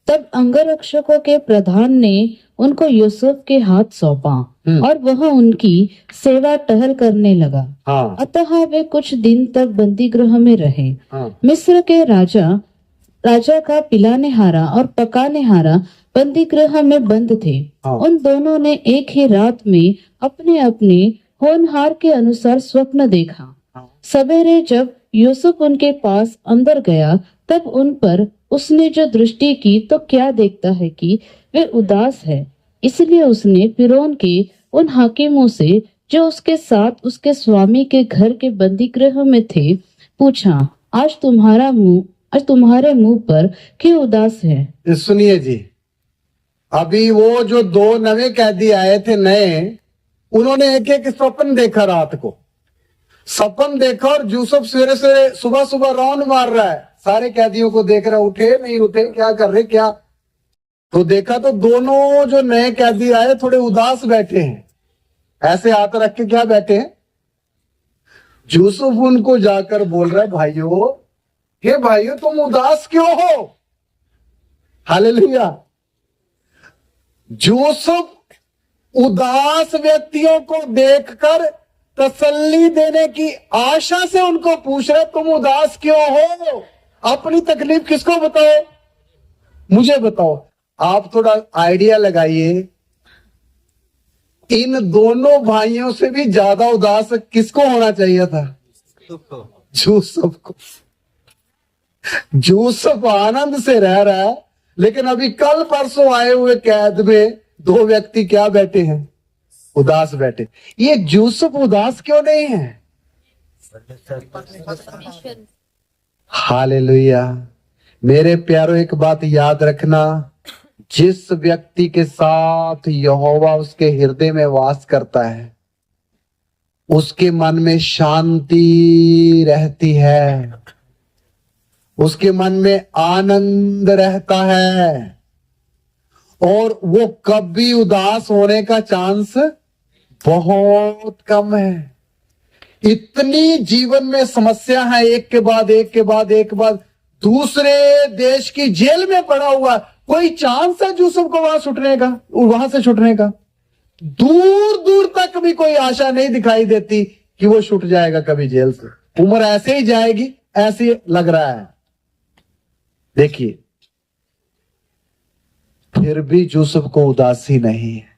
Speaker 2: तब अंगरक्षकों के प्रधान ने उनको यूसुफ के हाथ सौंपा, और वह उनकी सेवा टहल करने लगा।
Speaker 1: हाँ।
Speaker 2: अतः वे कुछ दिन तक बंदी गृह में रहे।
Speaker 1: हाँ।
Speaker 2: मिस्र के राजा का पिलानेहारा और पकानेहारा बंदी गृह में बंद थे।
Speaker 1: हाँ।
Speaker 2: उन दोनों ने एक ही रात में अपने अपने होनहार के अनुसार स्वप्न देखा। सवेरे जब यूसुफ उनके पास अंदर गया, तब उन पर उसने जो दृष्टि की तो क्या देखता है कि वे उदास है। इसलिए उसने फिरौन के उन हाकिमों से जो उसके साथ उसके स्वामी के घर के बंदी गृह में थे पूछा, आज तुम्हारे मुंह पर क्यों उदास है।
Speaker 1: सुनिए जी, अभी वो जो 2 नवे कैदी आए थे नए, उन्होंने एक एक स्वप्न देखा। रात को सपन देखा, और यूसुफ सवेरे सवेरे सुबह राउंड मार रहा है, सारे कैदियों को देख रहा, उठे नहीं उठे, क्या कर रहे क्या। तो देखा तो दोनों जो नए कैदी आए थोड़े उदास बैठे हैं, ऐसे हाथ रख के क्या बैठे हैं। यूसुफ उनको जाकर बोल रहा है, भाइयों तुम उदास क्यों हो। हालेलुया। यूसुफ उदास व्यक्तियों को देखकर तसल्ली देने की आशा से उनको पूछ रहे, तुम उदास क्यों हो? अपनी तकलीफ किसको बताओ? मुझे बताओ। आप थोड़ा आइडिया लगाइए, इन दोनों भाइयों से भी ज्यादा उदास किसको होना चाहिए था? यूसुफ को। यूसुफ आनंद से रह रहा है, लेकिन अभी कल परसों आए हुए कैद में दो व्यक्ति क्या बैठे हैं? उदास बैठे। ये यूसुफ उदास क्यों नहीं है? हालेलुया। मेरे प्यारों, एक बात याद रखना, जिस व्यक्ति के साथ यहोवा उसके हृदय में वास करता है, उसके मन में शांति रहती है, उसके मन में आनंद रहता है, और वो कभी उदास होने का चांस बहुत कम है। इतनी जीवन में समस्या है, एक के बाद एक के बाद एक के बाद, दूसरे देश की जेल में पड़ा हुआ, कोई चांस है यूसुफ को वहां से छुटने का? दूर दूर तक भी कोई आशा नहीं दिखाई देती कि वो छूट जाएगा कभी जेल से। उम्र ऐसे ही जाएगी, ऐसे लग रहा है। देखिए, फिर भी यूसुफ को उदासी नहीं है।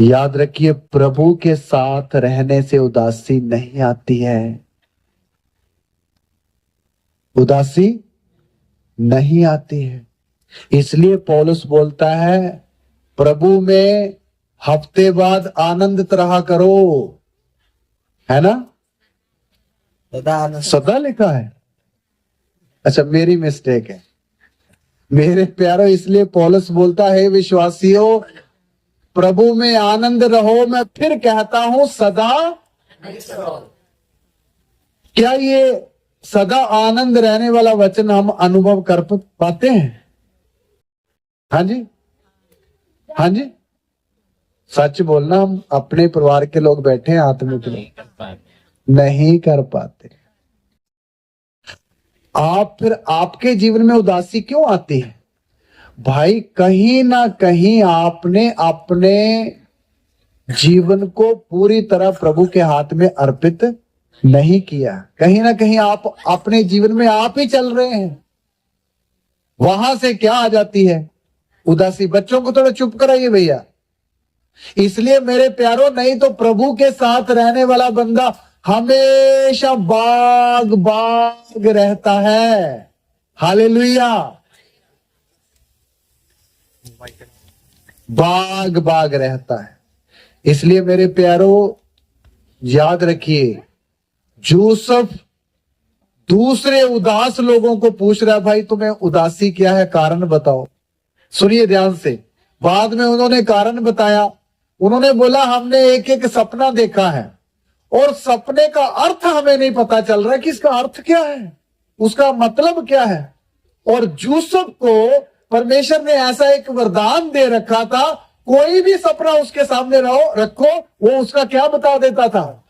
Speaker 1: याद रखिए, प्रभु के साथ रहने से उदासी नहीं आती है। उदासी नहीं आती है। इसलिए पौलुस बोलता है, प्रभु में हफ्ते बाद आनंदित रहा करो, है ना? सदा लिखा है। अच्छा, मेरी मिस्टेक है मेरे प्यारों। इसलिए पौलुस बोलता है, विश्वासियों प्रभु में आनंद रहो। मैं फिर कहता हूं, सदा। क्या ये सदा आनंद रहने वाला वचन हम अनुभव कर पाते हैं? हाँ जी, हाँ जी, सच बोलना। हम अपने परिवार के लोग बैठे हैं, आत्मिक लोग नहीं कर पाते। आप फिर आपके जीवन में उदासी क्यों आती है? भाई, कहीं ना कहीं आपने अपने जीवन को पूरी तरह प्रभु के हाथ में अर्पित नहीं किया। कहीं ना कहीं आप अपने जीवन में आप ही चल रहे हैं। वहां से क्या आ जाती है? उदासी। बच्चों को थोड़ा चुप कराइए भैया। इसलिए मेरे प्यारों, नहीं तो प्रभु के साथ रहने वाला बंदा हमेशा बाग बाग रहता है। हालेलुया। बाग बाग रहता है। इसलिए मेरे प्यारों, याद रखिए, यूसुफ दूसरे उदास लोगों को पूछ रहा है, भाई तुम्हें उदासी क्या है, कारण बताओ। सुनिए ध्यान से। बाद में उन्होंने कारण बताया। उन्होंने बोला, हमने एक एक सपना देखा है और सपने का अर्थ हमें नहीं पता चल रहा है कि इसका अर्थ क्या है, उसका मतलब क्या है। और यूसुफ को परमेश्वर ने ऐसा एक वरदान दे रखा था, कोई भी सपना उसके सामने रखो, वो उसका क्या बता देता था?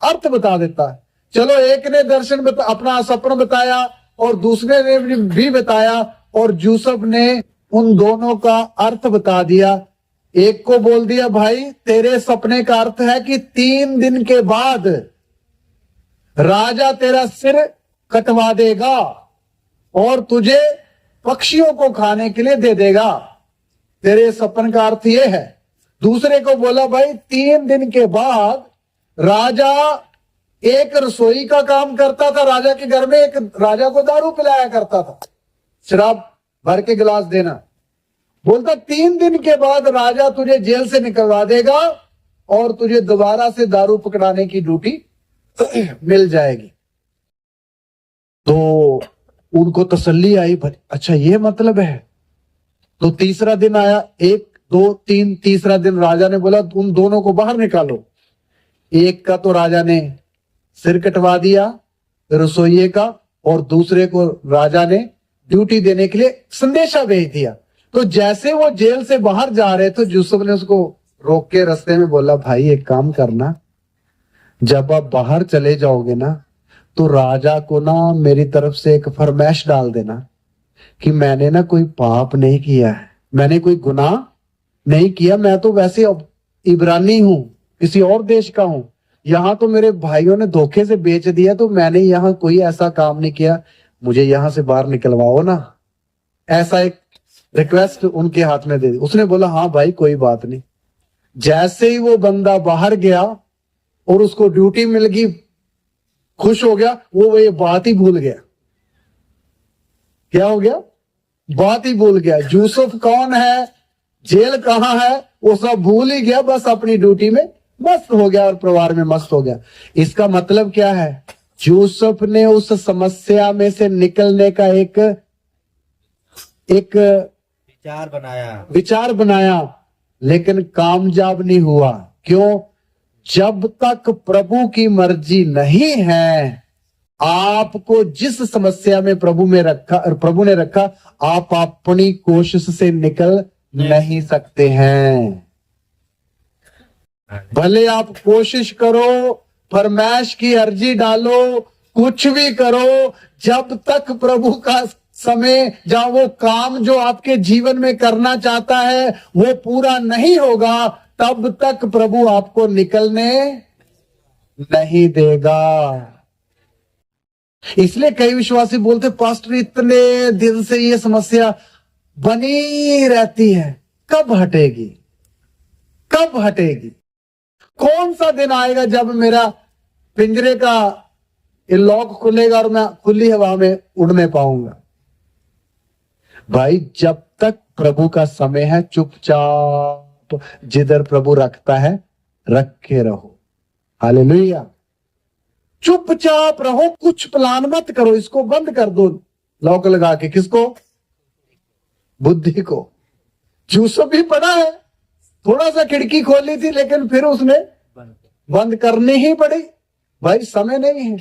Speaker 1: अर्थ बता देता है। चलो, एक ने दर्शन अपना सपना बताया और दूसरे ने भी बताया, और यूसुफ ने उन दोनों का अर्थ बता दिया। एक को बोल दिया, भाई तेरे सपने का अर्थ है कि 3 दिन के बाद राजा तेरा सिर कटवा देगा और तुझे पक्षियों को खाने के लिए दे देगा। तेरे सपने का अर्थ यह है। दूसरे को बोला, भाई 3 दिन के बाद राजा एक रसोई का काम करता था, राजा के घर में एक राजा को दारू पिलाया करता था, शराब भर के गिलास देना। बोलता 3 दिन के बाद राजा तुझे जेल से निकलवा देगा और तुझे दोबारा से दारू पकड़ाने की ड्यूटी मिल जाएगी। तो उनको तसल्ली आई, अच्छा ये मतलब है। तो तीसरा दिन आया, 1 2 3, तीसरा दिन राजा ने बोला, उन दोनों को बाहर निकालो। एक का तो राजा ने सिर कटवा दिया रसोइये का, और दूसरे को राजा ने ड्यूटी देने के लिए संदेशा भेज दिया। तो जैसे वो जेल से बाहर जा रहे तो यूसुफ ने उसको रोक के रास्ते में बोला, भाई एक काम करना, जब आप बाहर चले जाओगे ना, तो राजा को ना मेरी तरफ से एक फरमाइश डाल देना कि मैंने ना कोई पाप नहीं किया है, मैंने कोई गुनाह नहीं किया, मैं तो वैसे इब्रानी हूं, किसी और देश का हूं, यहाँ तो मेरे भाइयों ने धोखे से बेच दिया, तो मैंने यहाँ कोई ऐसा काम नहीं किया, मुझे यहाँ से बाहर निकलवाओ ना। ऐसा एक रिक्वेस्ट उनके हाथ में दे दी। उसने बोला हाँ भाई कोई बात नहीं। जैसे ही वो बंदा बाहर गया और उसको ड्यूटी मिल गई, खुश हो गया, वो ये बात ही भूल गया। क्या हो गया? बात ही भूल गया। यूसुफ कौन है, जेल कहां है, वो सब भूल ही गया, बस अपनी ड्यूटी में मस्त हो गया और परिवार में मस्त हो गया। इसका मतलब क्या है? यूसुफ ने उस समस्या में से निकलने का एक विचार बनाया, लेकिन कामयाब नहीं हुआ। क्यों? जब तक प्रभु की मर्जी नहीं है, आपको जिस समस्या में प्रभु ने रखा, आप अपनी कोशिश से निकल नहीं सकते हैं। भले आप कोशिश करो, फरमाइश की अर्जी डालो, कुछ भी करो, जब तक प्रभु का समय, जहां वो काम जो आपके जीवन में करना चाहता है वो पूरा नहीं होगा, तब तक प्रभु आपको निकलने नहीं देगा। इसलिए कई विश्वासी बोलते, पास्टर इतने दिन से ये समस्या बनी रहती है, कब हटेगी? कब हटेगी? कौन सा दिन आएगा जब मेरा पिंजरे का ये लॉक खुलेगा और मैं खुली हवा में उड़ने पाऊंगा? भाई जब तक प्रभु का समय है, चुपचाप जिधर प्रभु रखता है रखे रहो। हालेलुया। चुपचाप रहो, कुछ प्लान मत करो, इसको बंद कर दो लॉक लगा के। किसको? बुद्धि को। यूसुफ भी पड़ा है, थोड़ा सा खिड़की खोली थी, लेकिन फिर उसने बंद करनी ही पड़ी। भाई समय नहीं है।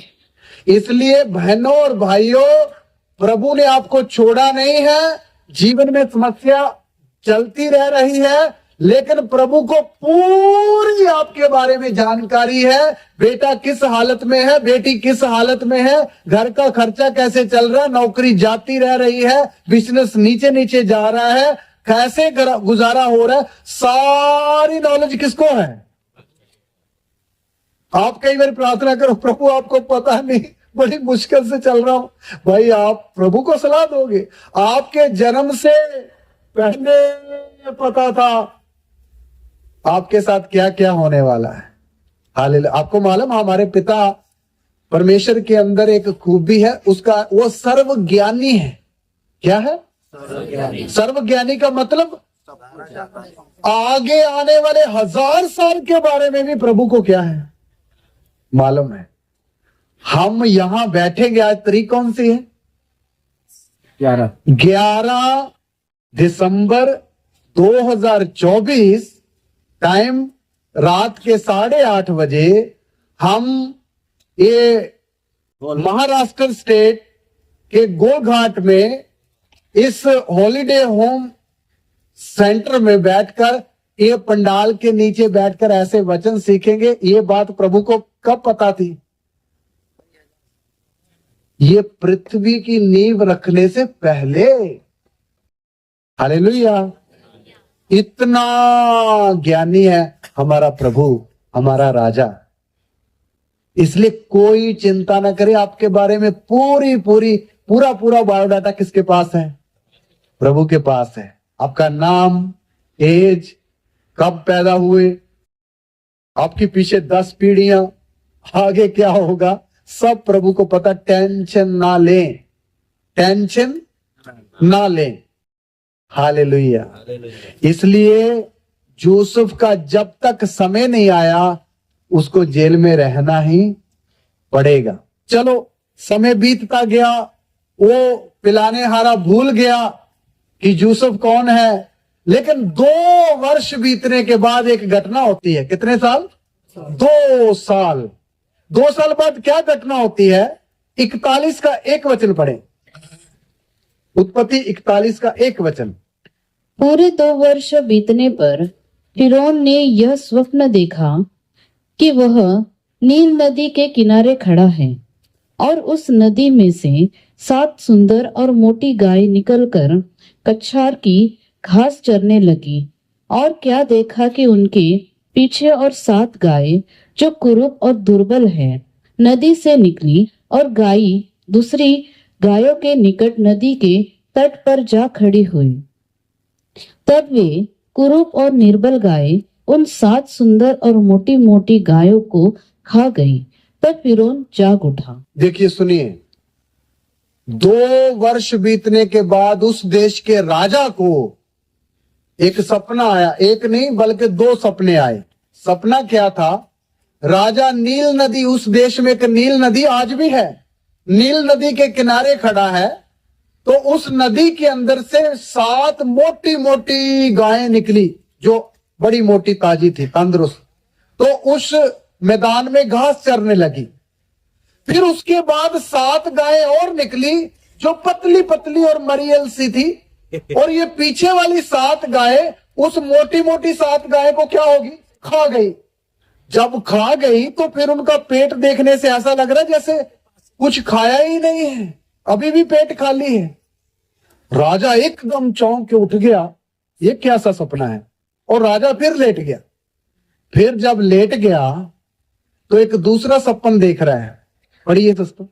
Speaker 1: इसलिए बहनों और भाइयों, प्रभु ने आपको छोड़ा नहीं है। जीवन में समस्या चलती रह रही है, लेकिन प्रभु को पूरी आपके बारे में जानकारी है। बेटा किस हालत में है, बेटी किस हालत में है, घर का खर्चा कैसे चल रहा है, नौकरी जाती रह रही है, बिजनेस नीचे नीचे जा रहा है, कैसे गुजारा हो रहा है, सारी नॉलेज किसको है? आप कई बार प्रार्थना करो, प्रभु आपको पता नहीं, बड़ी मुश्किल से चल रहा हूं। भाई आप प्रभु को सलाह दोगे? आपके जन्म से पहले पता था आपके साथ क्या क्या होने वाला है। हालेलुया। आपको मालूम, हमारे पिता परमेश्वर के अंदर एक खूबी है, उसका वो सर्वज्ञानी है। क्या है? सर्वज्ञानी का मतलब आगे आने वाले 1000 साल के बारे में भी प्रभु को क्या है? मालूम है। हम यहां बैठेंगे, आज तारीख कौन सी है? 11 दिसंबर 2024, टाइम रात के 8:30 बजे। हम ये महाराष्ट्र स्टेट के गोघाट में इस हॉलीडे होम सेंटर में बैठकर, ये पंडाल के नीचे बैठकर ऐसे वचन सीखेंगे। ये बात प्रभु को कब पता थी? ये पृथ्वी की नींव रखने से पहले। हालेलुया। इतना ज्ञानी है हमारा प्रभु, हमारा राजा। इसलिए कोई चिंता ना करे आपके बारे में। पूरा बायोडाटा किसके पास है? प्रभु के पास है। आपका नाम, एज, कब पैदा हुए, आपके पीछे 10 पीढ़ियां, आगे क्या होगा, सब प्रभु को पता। टेंशन ना लें, टेंशन ना लें। हालेलुया। इसलिए यूसुफ का जब तक समय नहीं आया, उसको जेल में रहना ही पड़ेगा। चलो समय बीतता गया, वो पिलाने हारा भूल गया कि यूसुफ कौन है। लेकिन 2 वर्ष बीतने के बाद एक घटना होती है। कितने साल? 2 साल। 2 साल बाद क्या घटना होती है? 41 का 1 वचन पढ़े। उत्पत्ति 41 का 1 वचन।
Speaker 2: पूरे 2 वर्ष बीतने पर फिरौन ने यह स्वप्न देखा कि वह नील नदी के किनारे खड़ा है, और उस नदी में से 7 सुंदर और मोटी गाय निकलकर कछार की घास चरने लगी। और क्या देखा कि उनके पीछे और 7 गाय जो कुरूप और दुर्बल है नदी से निकली और गाय दूसरी गायों के निकट नदी के तट पर जा खड़ी हुई। तब वे कुरूप और निर्बल गाय उन 7 सुंदर और मोटी मोटी गायों को खा गई। तब फिरौन जाग उठा।
Speaker 1: देखिए, सुनिए, 2 वर्ष बीतने के बाद उस देश के राजा को एक सपना आया। एक नहीं बल्कि 2 सपने आए। सपना क्या था? राजा नील नदी, उस देश में एक नील नदी आज भी है, नील नदी के किनारे खड़ा है। तो उस नदी के अंदर से 7 मोटी मोटी गायें निकली जो बड़ी मोटी ताजी थी, तंदुरुस्त। तो उस मैदान में घास चरने लगी। फिर उसके बाद 7 गायें और निकली जो पतली पतली और मरियल सी थी। और ये पीछे वाली 7 गायें उस मोटी मोटी 7 गायें को क्या होगी? खा गई। जब खा गई तो फिर उनका पेट देखने से ऐसा लग रहा है जैसे कुछ खाया ही नहीं है, अभी भी पेट खाली है। राजा एकदम चौंक के उठ गया, ये क्या सा सपना है? और राजा फिर लेट गया। फिर जब लेट गया तो एक दूसरा सपन देख रहा है। पढ़िए दोस्तों।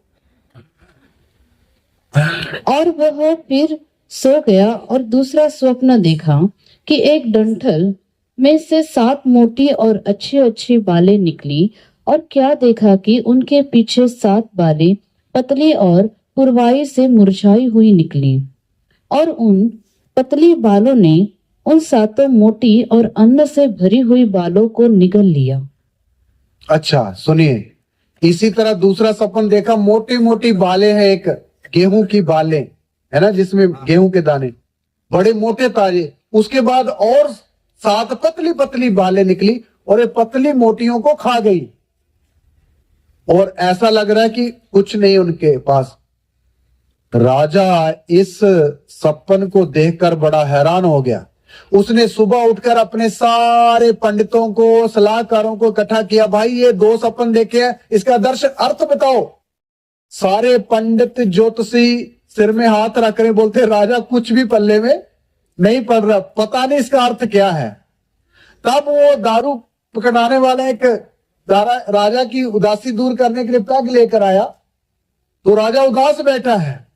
Speaker 2: और वह फिर सो गया और दूसरा स्वप्न देखा कि एक डंठल में से 7 मोटी और अच्छी अच्छी बालें निकली। और क्या देखा कि उनके पीछे 7 बालें पतली और पुरवाई से मुरझाई हुई निकली। और उन पतली बालों ने उन 7 मोटी और अन्न से भरी हुई बालों को निगल लिया।
Speaker 1: अच्छा सुनिए, इसी तरह दूसरा सपन देखा। मोटी मोटी बालें हैं, एक गेहूं की बालें है ना, जिसमें गेहूं के दाने बड़े मोटे ताजे। उसके बाद और 7 पतली पतली बालें निकली और ये पतली मोटियों को खा गई। और ऐसा लग रहा है कि कुछ नहीं उनके पास। राजा इस सपन को देखकर बड़ा हैरान हो गया। उसने सुबह उठकर अपने सारे पंडितों को, सलाहकारों को इकट्ठा किया। भाई, ये 2 सपन देखे हैं, इसका दर्शन अर्थ बताओ। सारे पंडित ज्योतिषी सिर में हाथ रख रहे, बोलते राजा कुछ भी पल्ले में नहीं पड़ रहा, पता नहीं इसका अर्थ क्या है। तब वो दारू पकड़ाने वाला एक राजा की उदासी दूर करने के लिए पैग लेकर आया। तो राजा उदास बैठा है,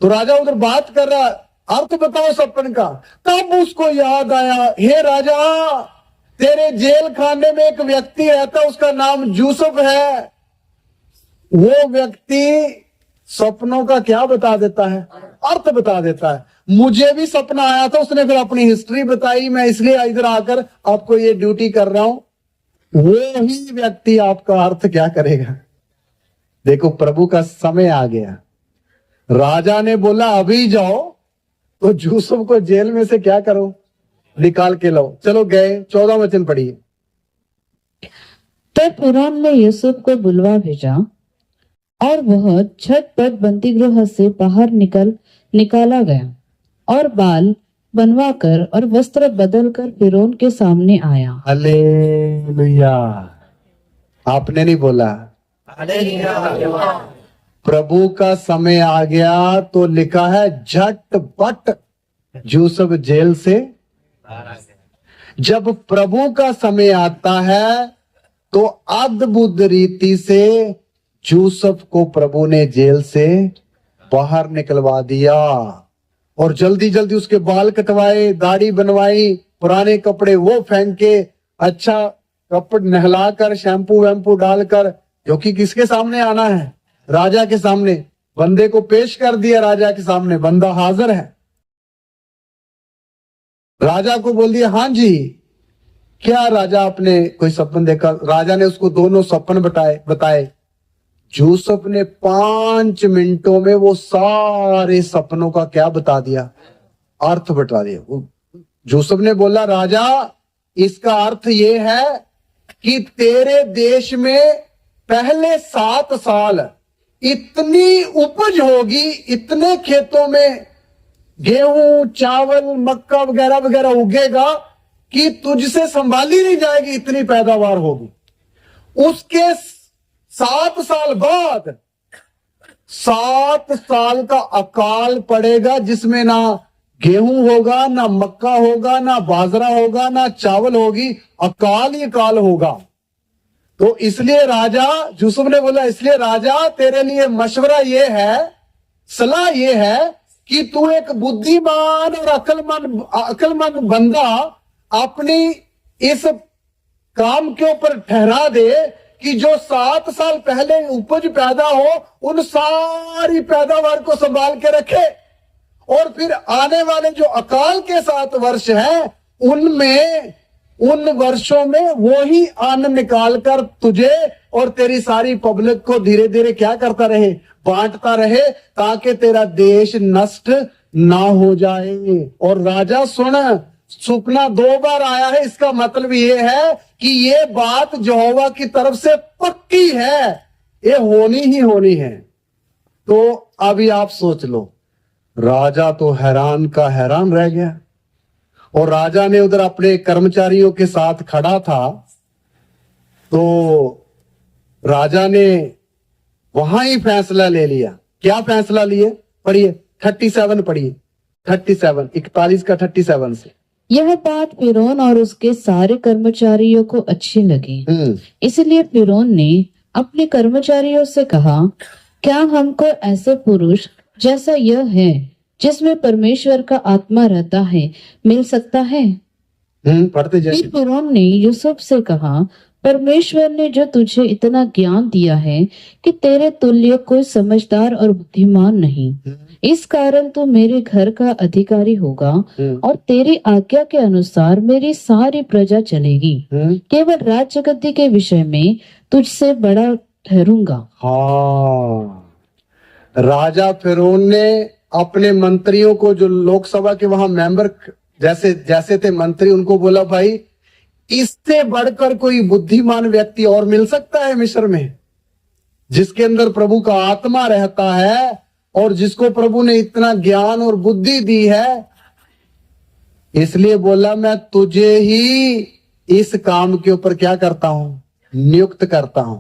Speaker 1: तो राजा उधर बात कर रहा, अर्थ बताओ सपन का। तब उसको याद आया, हे राजा, तेरे जेल खाने में एक व्यक्ति रहता, उसका नाम यूसुफ है। वो व्यक्ति सपनों का क्या बता देता है? अर्थ बता देता है। मुझे भी सपना आया था, उसने फिर अपनी हिस्ट्री बताई। मैं इसलिए इधर आकर आपको ये ड्यूटी कर रहा हूं। वो ही व्यक्ति आपका अर्थ क्या करेगा? देखो, प्रभु का समय आ गया। राजा ने बोला अभी जाओ, तो यूसुफ को जेल में से क्या करो? निकाल के लाओ। चलो गए। 14 वचन पढ़िए।
Speaker 2: तब फिरौन ने यूसुफ को बुलवा भेजा और वह झटपट बंदीगृह से बाहर निकाला गया और बाल बनवाकर और वस्त्र बदलकर फिरौन के सामने आया।
Speaker 1: हालेलुया। आपने नहीं बोला प्रभु का समय आ गया, तो लिखा है झटपट यूसुफ जेल से। जब प्रभु का समय आता है तो अद्भुत रीति से यूसुफ को प्रभु ने जेल से बाहर निकलवा दिया और जल्दी जल्दी उसके बाल कटवाए, दाढ़ी बनवाई, पुराने कपड़े वो फेंक के अच्छा कपड़े नहलाकर, शैम्पू वैम्पू डालकर, क्योंकि किसके सामने आना है? राजा के सामने। बंदे को पेश कर दिया राजा के सामने, बंदा हाजिर है। राजा को बोल दिया, हाँ जी क्या राजा आपने कोई सपन देखा? राजा ने उसको दोनों सपन बताए। यूसुफ ने 5 मिनटों में वो सारे सपनों का क्या बता दिया? अर्थ बता दिया। यूसुफ ने बोला, राजा इसका अर्थ ये है कि तेरे देश में पहले 7 साल इतनी उपज होगी, इतने खेतों में गेहूं, चावल, मक्का वगैरह वगैरह उगेगा कि तुझसे संभाली नहीं जाएगी, इतनी पैदावार होगी। उसके 7 साल बाद 7 साल का अकाल पड़ेगा, जिसमें ना गेहूं होगा, ना मक्का होगा, ना बाजरा होगा, ना चावल होगी, अकाल ही अकाल होगा। तो इसलिए राजा यूसुफ ने बोला, इसलिए राजा तेरे लिए मशवरा ये है, सलाह ये है कि तू एक बुद्धिमान और अक्लमंद बंदा अपनी इस काम के ऊपर ठहरा दे कि जो 7 साल पहले उपज पैदा हो उन सारी पैदावार को संभाल के रखे, और फिर आने वाले जो अकाल के 7 वर्ष हैं उनमें, उन वर्षों में वो ही अन्न निकाल कर तुझे और तेरी सारी पब्लिक को धीरे धीरे क्या करता रहे, बांटता रहे, ताकि तेरा देश नष्ट ना हो जाए। और राजा सुन, सपना 2 बार आया है, इसका मतलब ये है कि ये बात यहोवा की तरफ से पक्की है, ये होनी ही होनी है। तो अभी आप सोच लो, राजा तो हैरान का हैरान रह गया, और राजा ने उधर अपने कर्मचारियों के साथ खड़ा था, तो राजा ने वहां ही फैसला ले लिया। क्या फैसला लिए? पढ़िए 37, पढ़िए 37, 41 का 37 से।
Speaker 2: यह बात फिरौन और उसके सारे कर्मचारियों को अच्छी लगी, इसलिए फिरौन ने अपने कर्मचारियों से कहा, क्या हमको ऐसे पुरुष जैसा यह है जिसमें परमेश्वर का आत्मा रहता है मिल सकता है?
Speaker 1: पढ़ते
Speaker 2: फिर
Speaker 1: जाइए।
Speaker 2: फिरौन ने यूसुफ से कहा, परमेश्वर ने जो तुझे इतना ज्ञान दिया है कि तेरे तुल्य कोई समझदार और बुद्धिमान नहीं, इस कारण तू मेरे घर का अधिकारी होगा और तेरी आज्ञा के अनुसार मेरी सारी प्रजा चलेगी। केवल राज्य गद्दी के विषय में तुझसे बड़ा ठहरूंगा।
Speaker 1: हाँ, राजा फिरौन ने अपने मंत्रियों को, जो लोकसभा के वहां मेंबर जैसे जैसे थे मंत्री, उनको बोला, भाई इससे बढ़कर कोई बुद्धिमान व्यक्ति और मिल सकता है मिस्र में, जिसके अंदर प्रभु का आत्मा रहता है और जिसको प्रभु ने इतना ज्ञान और बुद्धि दी है। इसलिए बोला, मैं तुझे ही इस काम के ऊपर क्या करता हूं, नियुक्त करता हूं।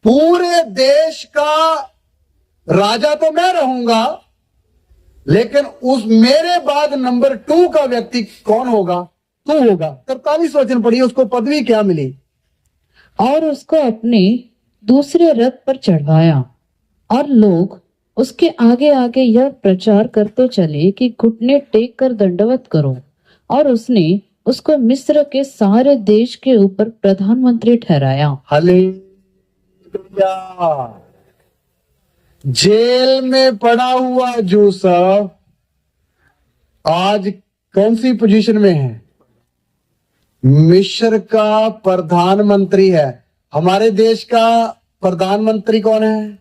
Speaker 1: पूरे देश का राजा तो मैं रहूंगा, लेकिन उस मेरे बाद नंबर 2 का व्यक्ति कौन होगा? तू होगा। 43 वचन पढ़िए, उसको पदवी क्या मिली?
Speaker 2: और उसको अपने दूसरे रथ पर चढ़ाया, और लोग उसके आगे आगे यह प्रचार करते चले कि घुटने टेक कर दंडवत करो। और उसने उसको मिस्र के सारे देश के ऊपर प्रधानमंत्री ठहराया।
Speaker 1: हालेलुया। जेल में पड़ा हुआ यूसुफ आज कौन सी पोजीशन में है? मिस्र का प्रधानमंत्री है। हमारे देश का प्रधानमंत्री कौन है?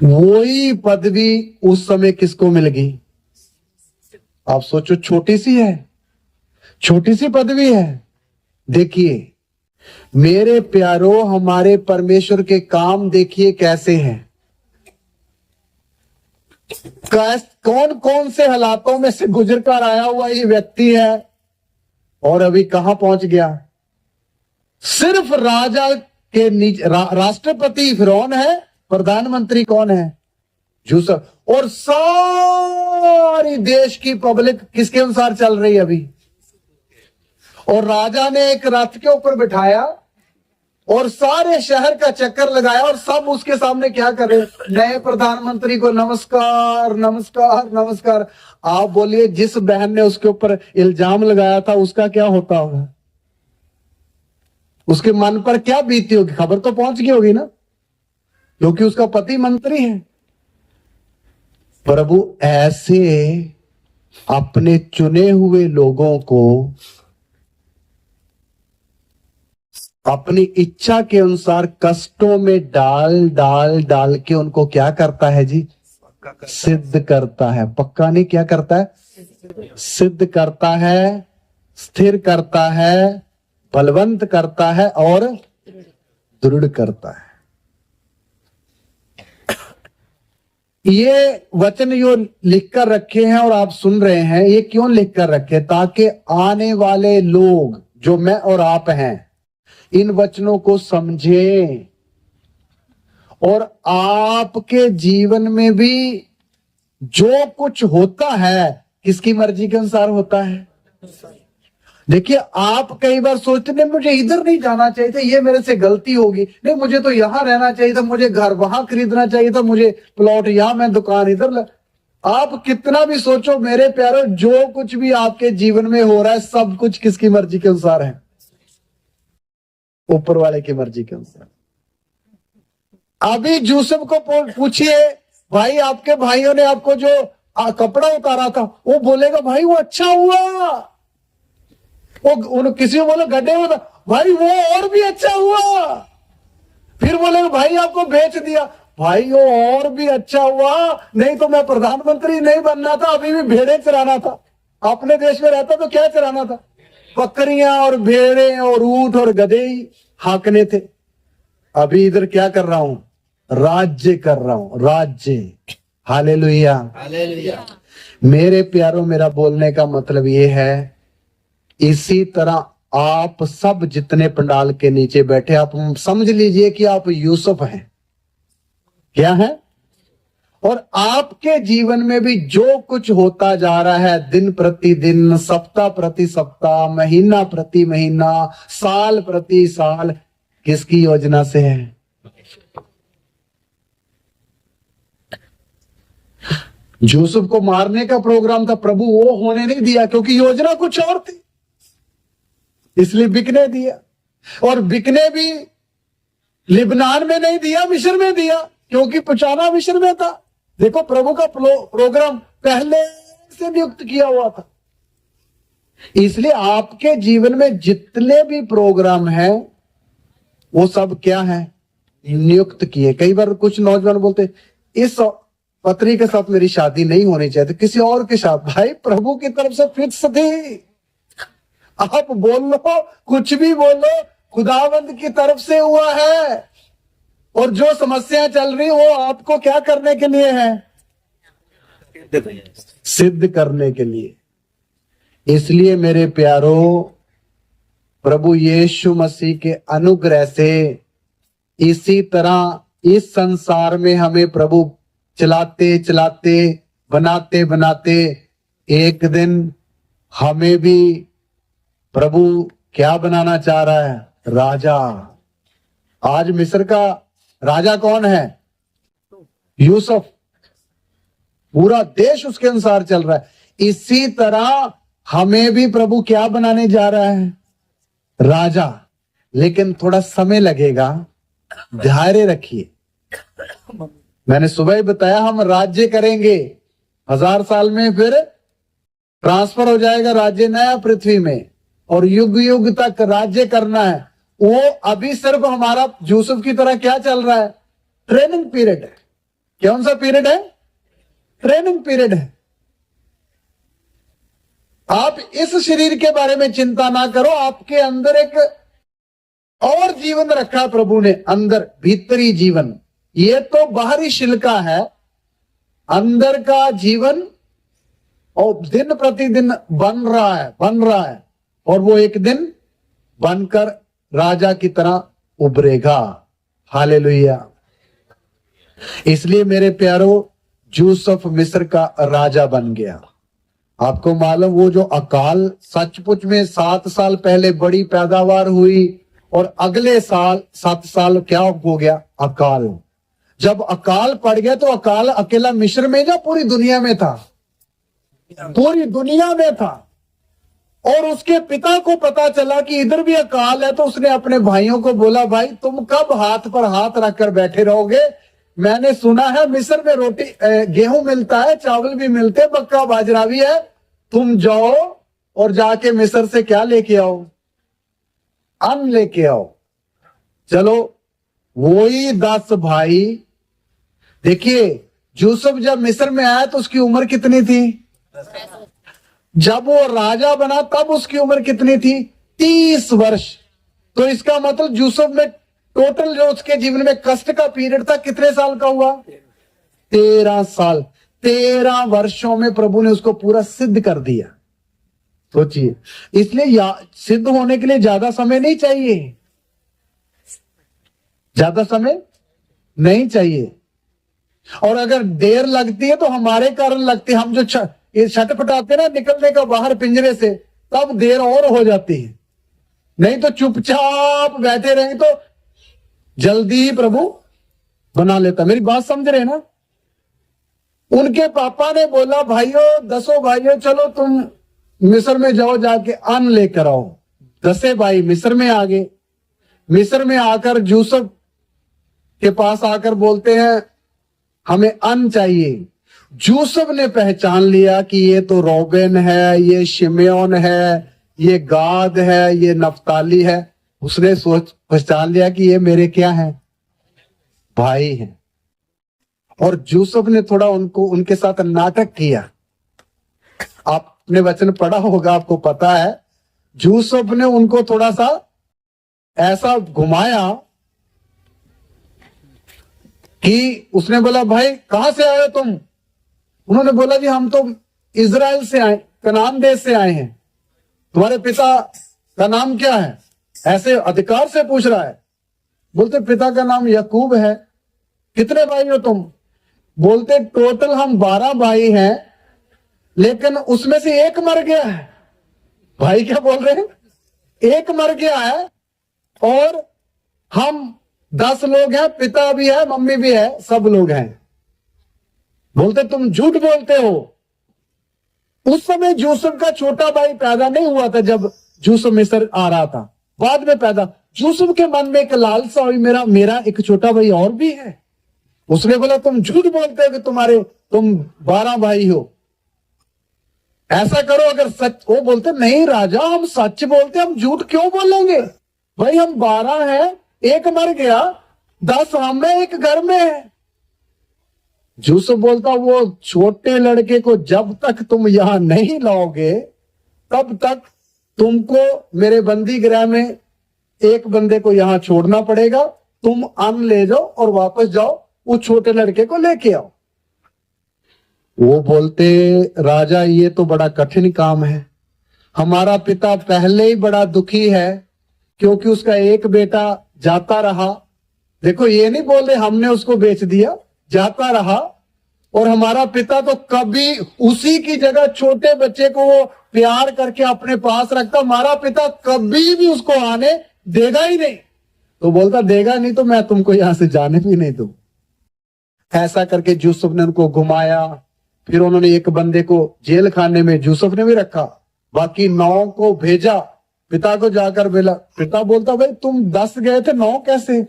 Speaker 1: वही पदवी उस समय किसको मिल गई? आप सोचो, छोटी सी है, छोटी सी पदवी है। देखिए मेरे प्यारो, हमारे परमेश्वर के काम देखिए कैसे हैं। कौन कौन से हालातों में से गुजर कर आया हुआ ये व्यक्ति है, और अभी कहां पहुंच गया। सिर्फ राजा के नीचे राष्ट्रपति फिरौन है, प्रधानमंत्री कौन है? यूसुफ। और सारी देश की पब्लिक किसके अनुसार चल रही है अभी? और राजा ने एक रथ के ऊपर बिठाया और सारे शहर का चक्कर लगाया, और सब उसके सामने क्या कर रहे? नए प्रधानमंत्री को नमस्कार नमस्कार नमस्कार। आप बोलिए, जिस बहन ने उसके ऊपर इल्जाम लगाया था उसका क्या होता होगा? उसके मन पर क्या बीती होगी? खबर तो पहुंच गई होगी ना, क्योंकि उसका पति मंत्री है। प्रभु ऐसे अपने चुने हुए लोगों को अपनी इच्छा के अनुसार कष्टों में डाल डाल डाल के उनको क्या करता है जी? सिद्ध करता है। पक्का नहीं, क्या करता है? सिद्ध करता है, स्थिर करता है, बलवंत करता है और दृढ़ करता है। ये वचन जो लिख कर रखे हैं और आप सुन रहे हैं, ये क्यों लिख कर रखे? ताकि आने वाले लोग जो मैं और आप हैं, इन वचनों को समझें और आपके जीवन में भी जो कुछ होता है किसकी मर्जी के अनुसार होता है। देखिए, आप कई बार सोचते नहीं मुझे इधर नहीं जाना चाहिए था, ये मेरे से गलती होगी, नहीं मुझे तो यहां रहना चाहिए था, मुझे घर वहां खरीदना चाहिए था, मुझे प्लॉट यहां, मैं दुकान इधर आप कितना भी सोचो मेरे प्यारो, जो कुछ भी आपके जीवन में हो रहा है सब कुछ किसकी मर्जी के अनुसार है, ऊपर वाले की मर्जी के अनुसार। अभी यूसुफ को पूछिए, भाई आपके भाइयों ने आपको जो कपड़ा उतारा था, वो बोलेगा भाई वो अच्छा हुआ, वो किसी को बोले गड्ढे में, भाई वो और भी अच्छा हुआ, फिर बोलेगा भाई आपको बेच दिया, भाई वो और भी अच्छा हुआ, नहीं तो मैं प्रधानमंत्री नहीं बनना था, अभी भी भेड़े चराना था, अपने देश में रहता तो क्या चराना था, बकरियां और भेड़े और ऊंट और गधे ही हाकने थे। अभी इधर क्या कर रहा हूं, राज्य कर रहा हूं, राज्य। Hallelujah, hallelujah. मेरे प्यारों, मेरा बोलने का मतलब ये है, इसी तरह आप सब जितने पंडाल के नीचे बैठे, आप समझ लीजिए कि आप यूसुफ हैं। क्या है? और आपके जीवन में भी जो कुछ होता जा रहा है, दिन प्रति दिन, सप्ताह प्रति सप्ताह, महीना प्रति महीना, साल प्रति साल, किसकी योजना से है? यूसुफ को मारने का प्रोग्राम था, प्रभु वो होने नहीं दिया, क्योंकि योजना कुछ और थी, इसलिए बिकने दिया। और बिकने भी लिबनान में नहीं दिया, मिस्र में दिया, क्योंकि पहुंचाना मिस्र में था। देखो, प्रभु का प्रोग्राम पहले से नियुक्त किया हुआ था। इसलिए आपके जीवन में जितने भी प्रोग्राम हैं वो सब क्या है? नियुक्त किए। कई बार कुछ नौजवान बोलते इस पत्नी के साथ मेरी शादी नहीं होनी चाहिए, तो किसी और के साथ। भाई प्रभु की तरफ से फिक्स थी, आप बोल लो, कुछ भी बोलो, खुदावंद की तरफ से हुआ है। और जो समस्या चल रही वो आपको क्या करने के लिए है? सिद्ध करने के लिए। इसलिए मेरे प्यारों, प्रभु यीशु मसीह के अनुग्रह से इसी तरह इस संसार में हमें प्रभु चलाते चलाते, बनाते बनाते, एक दिन हमें भी प्रभु क्या बनाना चाह रहा है? राजा। आज मिस्र का राजा कौन है? यूसुफ। पूरा देश उसके अनुसार चल रहा है। इसी तरह हमें भी प्रभु क्या बनाने जा रहा है? राजा। लेकिन थोड़ा समय लगेगा, धैर्य रखिए। मैंने सुबह ही बताया, हम राज्य करेंगे 1000 साल में, फिर ट्रांसफर हो जाएगा राज्य नया पृथ्वी में, और युग युग तक राज्य करना है। वो अभी सिर्फ हमारा यूसुफ की तरह क्या चल रहा है? ट्रेनिंग पीरियड है। कौन सा पीरियड है? ट्रेनिंग पीरियड है। आप इस शरीर के बारे में चिंता ना करो, आपके अंदर एक और जीवन रखा प्रभु ने, अंदर भीतरी जीवन। ये तो बाहरी शिल्का है, अंदर का जीवन और दिन प्रतिदिन बन रहा है, और वो एक दिन बनकर राजा की तरह उभरेगा। हालेलुया। इसलिए मेरे प्यारो, यूसुफ मिस्र का राजा बन गया। आपको मालूम, वो जो अकाल सचमुच में 7 साल पहले बड़ी पैदावार हुई, और अगले साल 7 साल क्या हो गया? अकाल। जब अकाल पड़ गया तो अकाल अकेला मिस्र में या पूरी दुनिया में था? पूरी दुनिया में था। और उसके पिता को पता चला कि इधर भी अकाल है, तो उसने अपने भाइयों को बोला, भाई तुम कब हाथ पर हाथ रखकर बैठे रहोगे? मैंने सुना है मिस्र में रोटी गेहूं मिलता है, चावल भी मिलते, मक्का बाजरा भी है, तुम जाओ और जाके मिस्र से क्या लेके आओ? अन्न लेके आओ। चलो, वही 10 भाई। देखिए, यूसुफ जब मिस्र में आया तो उसकी उम्र कितनी थी? जब वो राजा बना तब उसकी उम्र कितनी थी? 30 वर्ष। तो इसका मतलब यूसुफ में टोटल जो उसके जीवन में कष्ट का पीरियड था, कितने साल का हुआ? 13 साल। 13 वर्षों में प्रभु ने उसको पूरा सिद्ध कर दिया। सोचिए, इसलिए सिद्ध होने के लिए ज्यादा समय नहीं चाहिए, ज्यादा समय नहीं चाहिए। और अगर देर लगती है तो हमारे कारण लगती है। हम जो ये छटपटाते ना निकलने का बाहर पिंजरे से, तब देर और हो जाती है। नहीं तो चुपचाप बैठे रहेंगे तो जल्दी ही प्रभु बना लेता। मेरी बात समझ रहे ना? उनके पापा ने बोला, भाइयों, 10 भाइयों, चलो तुम मिस्र में जाओ, जाके अन्न लेकर आओ। 10 भाई मिस्र में आ गए। मिस्र में आकर यूसुफ के पास आकर बोलते हैं, हमें अन्न चाहिए। यूसुफ ने पहचान लिया कि ये तो रोबेन है, ये शिमयोन है, ये गाद है, ये नफ्ताली है। उसने पहचान लिया कि ये मेरे क्या हैं, भाई हैं। और यूसुफ ने थोड़ा उनके साथ नाटक किया। आपने वचन पढ़ा होगा, आपको पता है। यूसुफ ने उनको थोड़ा सा ऐसा घुमाया कि उसने बोला, भाई कहां से आए हो तुम? उन्होंने बोला, जी हम तो इजराइल से आए, कनान देश से आए हैं। तुम्हारे पिता का नाम क्या है? ऐसे अधिकार से पूछ रहा है। बोलते, पिता का नाम याकूब है। कितने भाई हो तुम? बोलते, टोटल हम 12 भाई हैं, लेकिन उसमें से एक मर गया है। भाई क्या बोल रहे हैं? एक मर गया है और हम 10 लोग हैं, पिता भी है, मम्मी भी है, सब लोग हैं। बोलते, तुम झूठ बोलते हो। उस समय यूसुफ का छोटा भाई पैदा नहीं हुआ था जब यूसुफ मिस्र आ रहा था, बाद में पैदा। यूसुफ के मन में एक लालसा हुई, मेरा एक छोटा भाई और भी है। उसने बोला, तुम झूठ बोलते हो कि तुम 12 भाई हो। ऐसा करो, अगर सच। वो बोलते, नहीं राजा, हम सच बोलते, हम झूठ क्यों बोलेंगे? भाई हम 12 हैं, एक मर गया, 10 हम में, एक घर में है। यूसुफ बोलता, वो छोटे लड़के को जब तक तुम यहां नहीं लाओगे, तब तक तुमको मेरे बंदी गृह में एक बंदे को यहां छोड़ना पड़ेगा। तुम अन्न ले जाओ और वापस जाओ, उस छोटे लड़के को लेके आओ। वो बोलते, राजा ये तो बड़ा कठिन काम है। हमारा पिता पहले ही बड़ा दुखी है, क्योंकि उसका एक बेटा जाता रहा। देखो, ये नहीं बोल रहे हमने उसको बेच दिया, जाता रहा। और हमारा पिता तो कभी उसी की जगह छोटे बच्चे को वो प्यार करके अपने पास रखता। हमारा पिता कभी भी उसको आने देगा ही नहीं। तो बोलता, देगा नहीं तो मैं तुमको यहां से जाने भी नहीं दूं। ऐसा करके यूसुफ ने उनको घुमाया। फिर उन्होंने एक बंदे को जेल खाने में यूसुफ ने भी रखा, बाकी 9 को भेजा। पिता को जाकर मिला। पिता बोलता, भाई तुम 10 गए थे, 9 कैसे?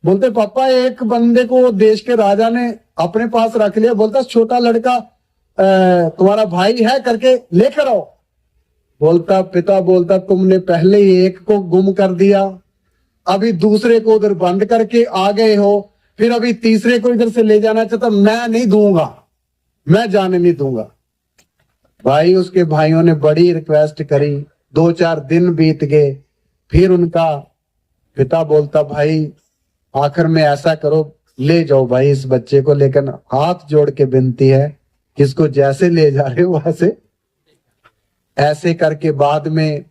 Speaker 1: बोलते, पापा एक बंदे को देश के राजा ने अपने पास रख लिया। बोलता, छोटा लड़का तुम्हारा भाई है करके लेकर आओ। बोलता, पिता बोलता, तुमने पहले ही एक को गुम कर दिया, अभी दूसरे को उधर बंद करके आ गए हो, फिर अभी तीसरे को इधर से ले जाना चाहता। मैं नहीं दूंगा, मैं जाने नहीं दूंगा। भाई उसके भाइयों ने बड़ी रिक्वेस्ट करी। 2-4 दिन बीत गए। फिर उनका पिता बोलता, भाई आखिर में ऐसा करो, ले जाओ भाई इस बच्चे को, लेकिन हाथ जोड़ के विनती है, किसको जैसे ले जा रहे हो वैसे। ऐसे करके बाद में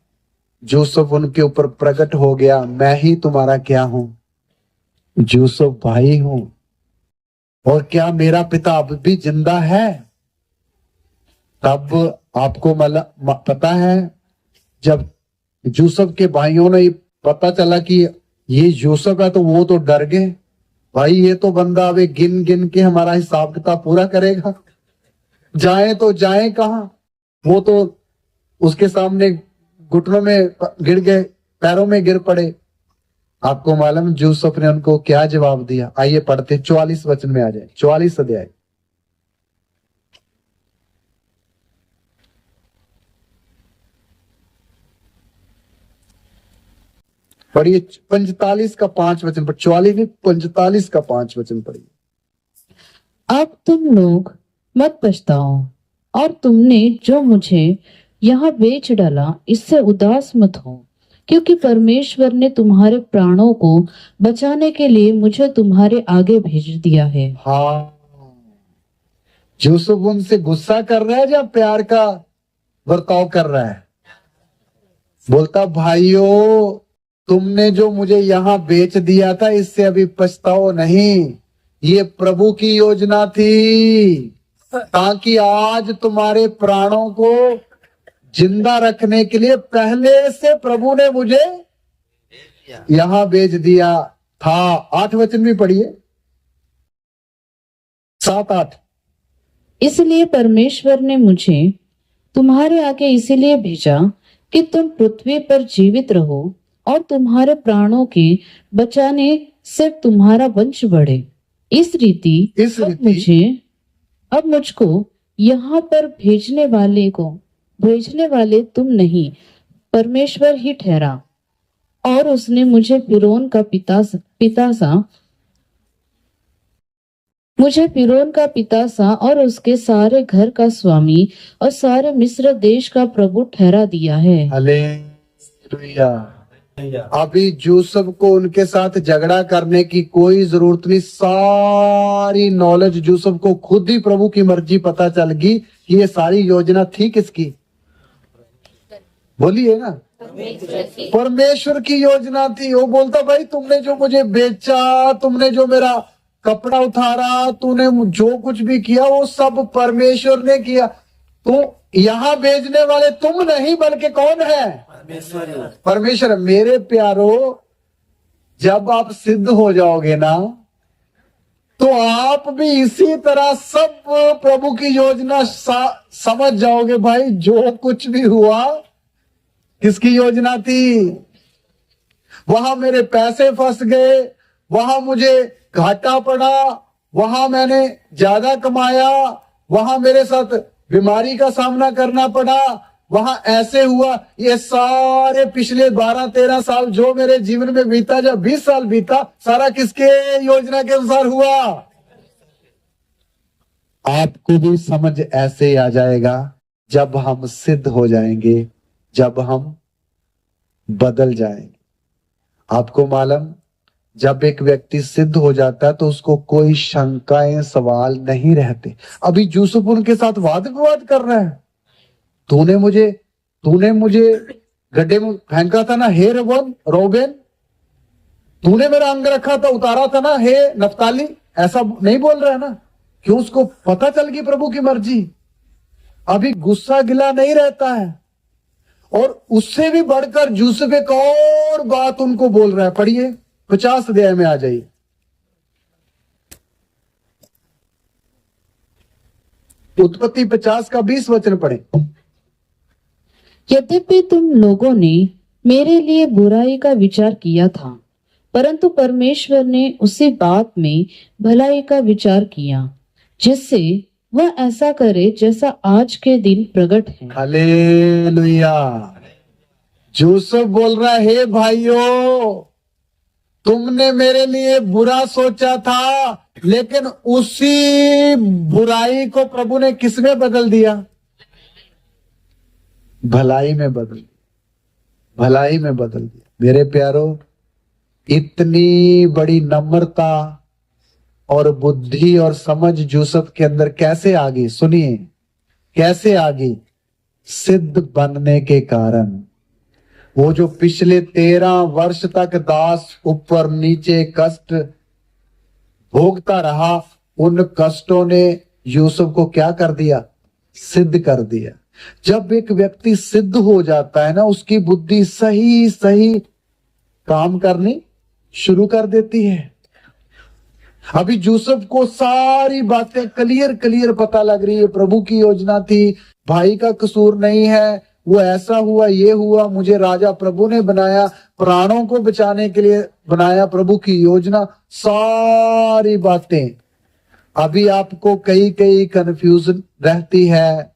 Speaker 1: यूसुफ उनके ऊपर प्रकट हो गया। मैं ही तुम्हारा क्या हूं? यूसुफ भाई हूं। और क्या मेरा पिता अब भी जिंदा है? तब आपको पता है, जब यूसुफ के भाइयों ने पता चला कि ये यूसुफ है, तो वो तो डर गए। भाई ये तो बंदा अभी गिन गिन के हमारा हिसाब किताब पूरा करेगा। जाए तो जाए कहां? वो तो उसके सामने घुटनों में गिर गए, पैरों में गिर पड़े। आपको मालूम यूसुफ ने उनको क्या जवाब दिया? आइए पढ़ते, 44 वचन में आ जाए, 44 अध्याय। पढ़िए 45 का 5 वचन पर, 44 नहीं 45 का 5 वचन पढ़िए।
Speaker 2: अब तुम लोग मत पछताओ, और तुमने जो मुझे यहाँ बेच डाला, इससे उदास मत हो, क्योंकि परमेश्वर ने तुम्हारे प्राणों को बचाने के लिए मुझे तुम्हारे आगे भेज दिया है।
Speaker 1: हाँ, यूसुफ उनसे गुस्सा कर रहा है या प्यार का बर्ताव कर रहा है? बोलता, भाइयों तुमने जो मुझे यहाँ बेच दिया था, इससे अभी पछताओ नहीं, ये प्रभु की योजना थी, ताकि आज तुम्हारे प्राणों को जिंदा रखने के लिए पहले से प्रभु ने मुझे यहां भेज दिया था। 8 वचन भी पढ़िए, 7-8।
Speaker 2: इसलिए परमेश्वर ने मुझे तुम्हारे आगे इसीलिए भेजा कि तुम पृथ्वी पर जीवित रहो और तुम्हारे प्राणों के बचाने से तुम्हारा वंश बढ़े। इस रीति अब मुझको यहाँ पर भेजने वाले तुम नहीं, परमेश्वर ही ठहरा। और उसने मुझे फिरौन का पिता सा और उसके सारे घर का स्वामी और सारे मिस्र देश का प्रभु ठहरा दिया है।
Speaker 1: हालेलुया। अभी यूसुफ को उनके साथ झगड़ा करने की कोई जरूरत नहीं। सारी नॉलेज यूसुफ को खुद ही प्रभु की मर्जी पता चल गई कि ये सारी योजना थी किसकी। बोलिए ना, परमेश्वर की योजना थी। वो बोलता भाई तुमने जो मुझे बेचा, तुमने जो मेरा कपड़ा उतारा, तूने जो कुछ भी किया वो सब परमेश्वर ने किया। तो यहाँ भेजने वाले तुम नहीं बल्कि कौन है? परमेश्वर। मेरे प्यारो, जब आप सिद्ध हो जाओगे ना तो आप भी इसी तरह सब प्रभु की योजना समझ जाओगे। भाई जो कुछ भी हुआ किसकी योजना थी? वहां मेरे पैसे फंस गए, वहां मुझे घाटा पड़ा, वहां मैंने ज्यादा कमाया, वहां मेरे साथ बीमारी का सामना करना पड़ा, वहां ऐसे हुआ। ये सारे पिछले 12-13 साल जो मेरे जीवन में बीता, जब 20 साल बीता, सारा किसके योजना के अनुसार हुआ? आपको भी समझ ऐसे आ जाएगा जब हम सिद्ध हो जाएंगे, जब हम बदल जाएंगे। आपको मालूम, जब एक व्यक्ति सिद्ध हो जाता है तो उसको कोई शंकाएं सवाल नहीं रहते। अभी यूसुफ उनके साथ वाद विवाद कर रहा है। तूने मुझे गड्ढे में फेंका था ना, हे रोबेन, तूने मेरा अंग रखा था, उतारा था ना, हे नफ्ताली। ऐसा नहीं बोल रहा है ना? क्यों? उसको पता चल गई प्रभु की मर्जी। अभी गुस्सा गिला नहीं रहता है। और उससे भी बढ़कर यूसुफ एक और बात उनको बोल रहा है। पढ़िए, 50 अध्याय में आ जाइए। उत्पत्ति 50 का 20 वचन पढ़े।
Speaker 2: यद्यपि तुम लोगों ने मेरे लिए बुराई का विचार किया था, परंतु परमेश्वर ने उसी बात में भलाई का विचार किया, जिससे वह ऐसा करे जैसा आज के दिन प्रकट है।
Speaker 1: हालेलुया। यूसुफ बोल रहा है, हे भाइयों, तुमने मेरे लिए बुरा सोचा था, लेकिन उसी बुराई को प्रभु ने किस में बदल दिया? भलाई में बदल दिया। भलाई में बदल दिया। मेरे प्यारो, इतनी बड़ी नम्रता और बुद्धि और समझ यूसुफ के अंदर कैसे आ गई? सुनिए, कैसे आ गई? सिद्ध बनने के कारण। वो जो पिछले 13 वर्ष तक दास ऊपर नीचे कष्ट भोगता रहा, उन कष्टों ने यूसुफ को क्या कर दिया? सिद्ध कर दिया। जब एक व्यक्ति सिद्ध हो जाता है ना, उसकी बुद्धि सही सही काम करनी शुरू कर देती है। अभी यूसुफ को सारी बातें क्लियर पता लग रही है। प्रभु की योजना थी, भाई का कसूर नहीं है, वो ऐसा हुआ, ये हुआ, मुझे राजा प्रभु ने बनाया, प्राणों को बचाने के लिए बनाया, प्रभु की योजना, सारी बातें। अभी आपको कई कंफ्यूजन रहती है,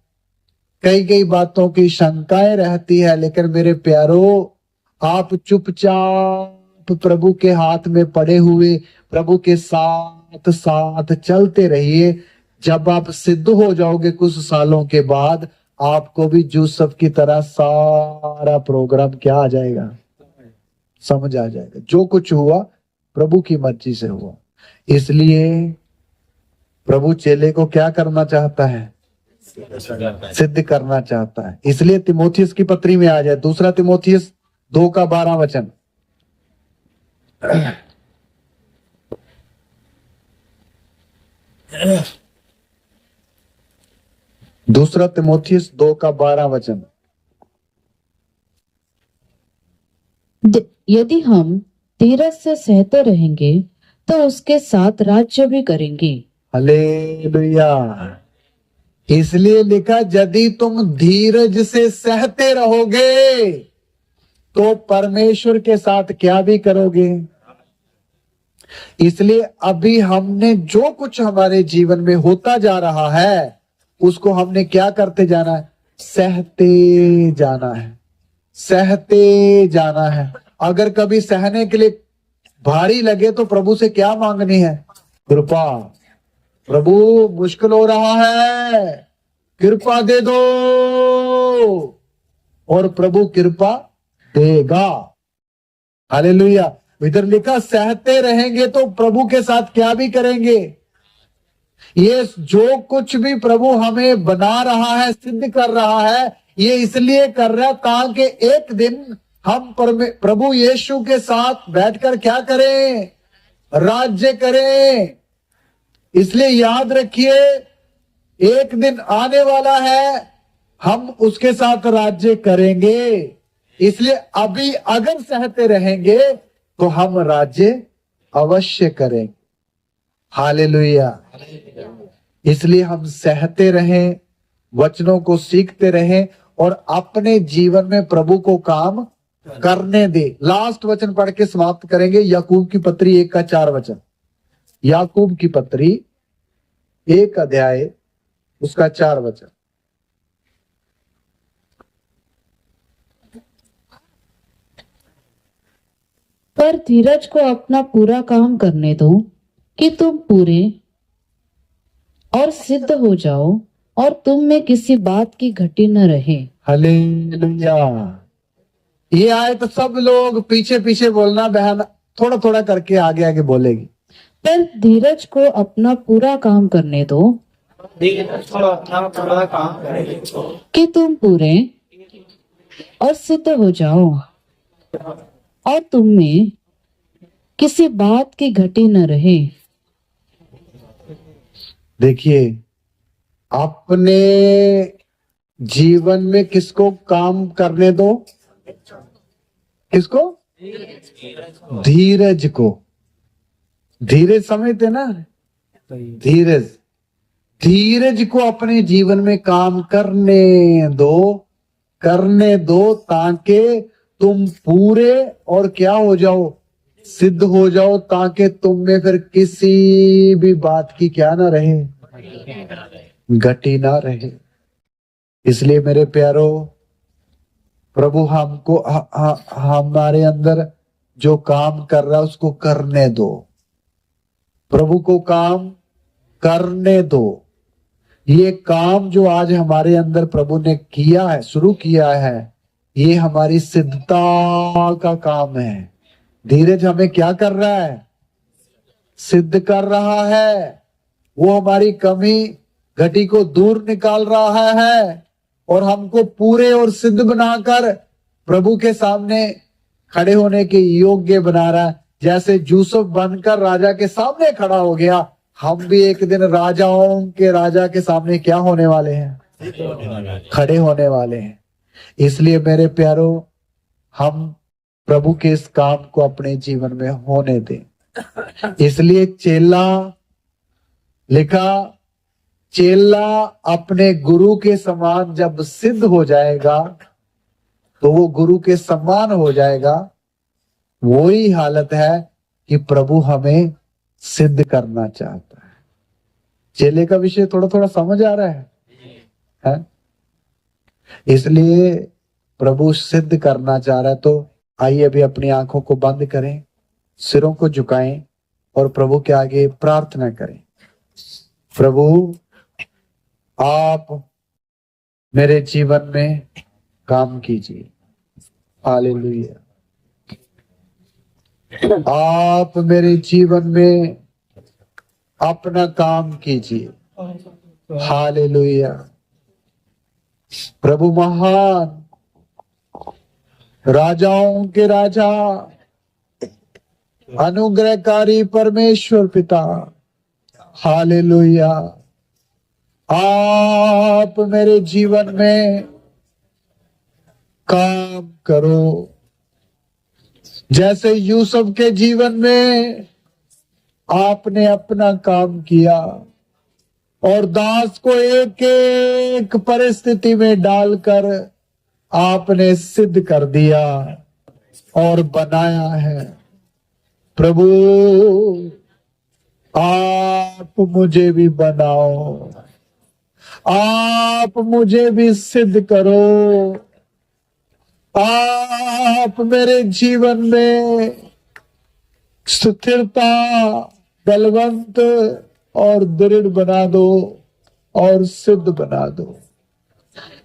Speaker 1: कई बातों की शंकाएं रहती है, लेकिन मेरे प्यारो, आप चुपचाप प्रभु के हाथ में पड़े हुए प्रभु के साथ साथ चलते रहिए। जब आप सिद्ध हो जाओगे कुछ सालों के बाद, आपको भी यूसुफ की तरह सारा प्रोग्राम क्या आ जाएगा? समझ आ जाएगा। जो कुछ हुआ प्रभु की मर्जी से हुआ। इसलिए प्रभु चेले को क्या करना चाहता है? सिद्ध करना चाहता है। इसलिए तिमोथियस की पत्री में आ जाए, 2 तिमोथियस 2 का 12 वचन। दूसरा तिमोथियस 2:12
Speaker 2: यदि हम धीरज से सहते रहेंगे तो उसके साथ राज्य भी करेंगे।
Speaker 1: हालेलुया। इसलिए लिखा, यदि तुम धीरज से सहते रहोगे तो परमेश्वर के साथ क्या भी करोगे। इसलिए अभी हमने जो कुछ हमारे जीवन में होता जा रहा है उसको हमने क्या करते जाना है, सहते जाना है, सहते जाना है। अगर कभी सहने के लिए भारी लगे तो प्रभु से क्या मांगनी है, कृपा। प्रभु मुश्किल हो रहा है, कृपा दे दो, और प्रभु कृपा देगा। हालेलुया। इधर लिखा सहते रहेंगे तो प्रभु के साथ क्या भी करेंगे। ये जो कुछ भी प्रभु हमें बना रहा है, सिद्ध कर रहा है, ये इसलिए कर रहा है ताकि एक दिन हम प्रभु यीशु के साथ बैठकर क्या करें, राज्य करें। इसलिए याद रखिए, एक दिन आने वाला है, हम उसके साथ राज्य करेंगे। इसलिए अभी अगर सहते रहेंगे तो हम राज्य अवश्य करेंगे। हालेलुया। इसलिए हम सहते रहें, वचनों को सीखते रहें और अपने जीवन में प्रभु को काम करने दे। लास्ट वचन पढ़ के समाप्त करेंगे, याकूब की पत्री 1:4। याकूब की पत्री 1 अध्याय उसका 4।
Speaker 2: पर धीरज को अपना पूरा काम करने दो कि तुम पूरे और सिद्ध हो जाओ और तुम में किसी बात की घटी न रहे।
Speaker 1: हालेलुया। ये आए तो सब लोग पीछे पीछे बोलना, बहन थोड़ा थोड़ा करके आगे आगे बोलेगी।
Speaker 2: पर धीरज को अपना पूरा काम करने दो कि तुम पूरे और सिद्ध हो जाओ और तुम में किसी बात की घटी न रहे।
Speaker 1: देखिए, अपने जीवन में किसको काम करने दो, किसको, धीरज को। धीरज समझते ना, धीरज, धीरज को अपने जीवन में काम करने दो ताकि तुम पूरे और क्या हो जाओ, सिद्ध हो जाओ, ताकि तुम में फिर किसी भी बात की क्या ना रहे, घटी ना रहे। इसलिए मेरे प्यारो, प्रभु हमको हमारे अंदर जो काम कर रहा है उसको करने दो। प्रभु को काम करने दो। ये काम जो आज हमारे अंदर प्रभु ने किया है, शुरू किया है, ये हमारी सिद्धता का काम है। धीरज हमें क्या कर रहा है, सिद्ध कर रहा है। वो हमारी कमी घटी को दूर निकाल रहा है और हमको पूरे और सिद्ध बनाकर प्रभु के सामने खड़े होने के योग्य बना रहा है। जैसे यूसुफ बनकर राजा के सामने खड़ा हो गया, हम भी एक दिन राजाओं के राजा के सामने क्या होने वाले हैं, खड़े होने वाले हैं। इसलिए मेरे प्यारो, हम प्रभु के इस काम को अपने जीवन में होने दें। इसलिए चेला लिखा, चेला अपने गुरु के समान जब सिद्ध हो जाएगा तो वो गुरु के समान हो जाएगा। वही हालत है कि प्रभु हमें सिद्ध करना चाहता है। चेले का विषय थोड़ा थोड़ा समझ आ रहा है? इसलिए प्रभु सिद्ध करना चाह रहा है। तो आइए अभी अपनी आंखों को बंद करें, सिरों को झुकाएं और प्रभु के आगे प्रार्थना करें। प्रभु, आप मेरे जीवन में काम कीजिए। हालेलुया। आप मेरे जीवन में अपना काम कीजिए। हालेलुया। प्रभु महान, राजाओं के राजा, अनुग्रहकारी परमेश्वर पिता, हालेलुया। आप मेरे जीवन में काम करो, जैसे यूसुफ के जीवन में आपने अपना काम किया और दास को एक एक परिस्थिति में डालकर आपने सिद्ध कर दिया और बनाया है। प्रभु आप मुझे भी बनाओ, आप मुझे भी सिद्ध करो, आप मेरे जीवन में स्थिरता, बलवंत और दृढ़ बना दो और सिद्ध बना दो।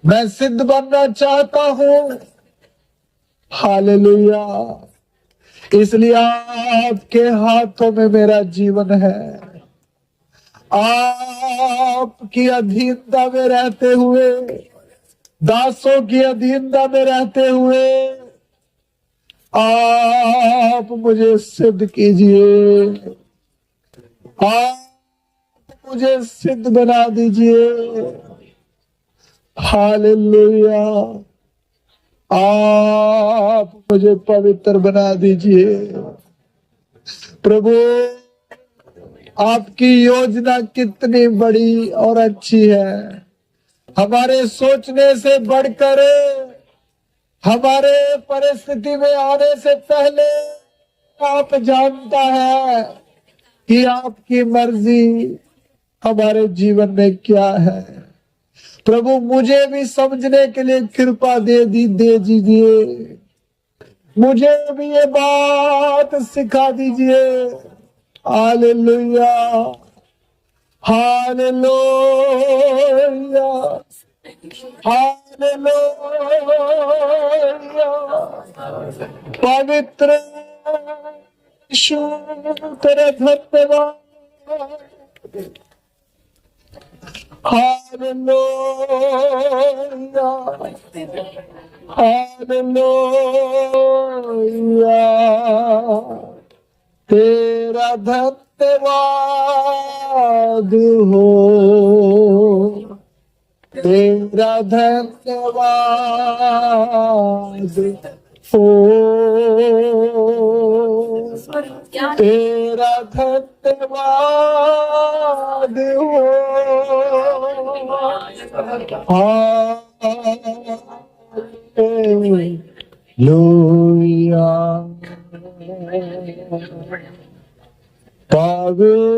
Speaker 1: मैं सिद्ध बनना चाहता हूं। हालेलुया। इसलिए आपके हाथों में मेरा जीवन है। आपकी अधीनता में रहते हुए, दासों की अधीनता में रहते हुए आप मुझे सिद्ध कीजिए, आप मुझे सिद्ध बना दीजिए। हालेलुया। आप मुझे पवित्र बना दीजिए। प्रभु आपकी योजना कितनी बड़ी और अच्छी है, हमारे सोचने से बढ़कर, हमारे परिस्थिति में आने से पहले आप जानता है कि आपकी मर्जी हमारे जीवन में क्या है। प्रभु मुझे भी समझने के लिए कृपा दे दीजिए, मुझे भी ये बात सिखा दीजिए। Hallelujah, hallelujah, hallelujah. पवित्र यीशु तेरे धन्यवाद। Hallelujah, hallelujah. तेरा धन्यवाद हो, तेरा धन्यवाद हो, तेरा धन्यवाद हो। हालेलुया। पवित्र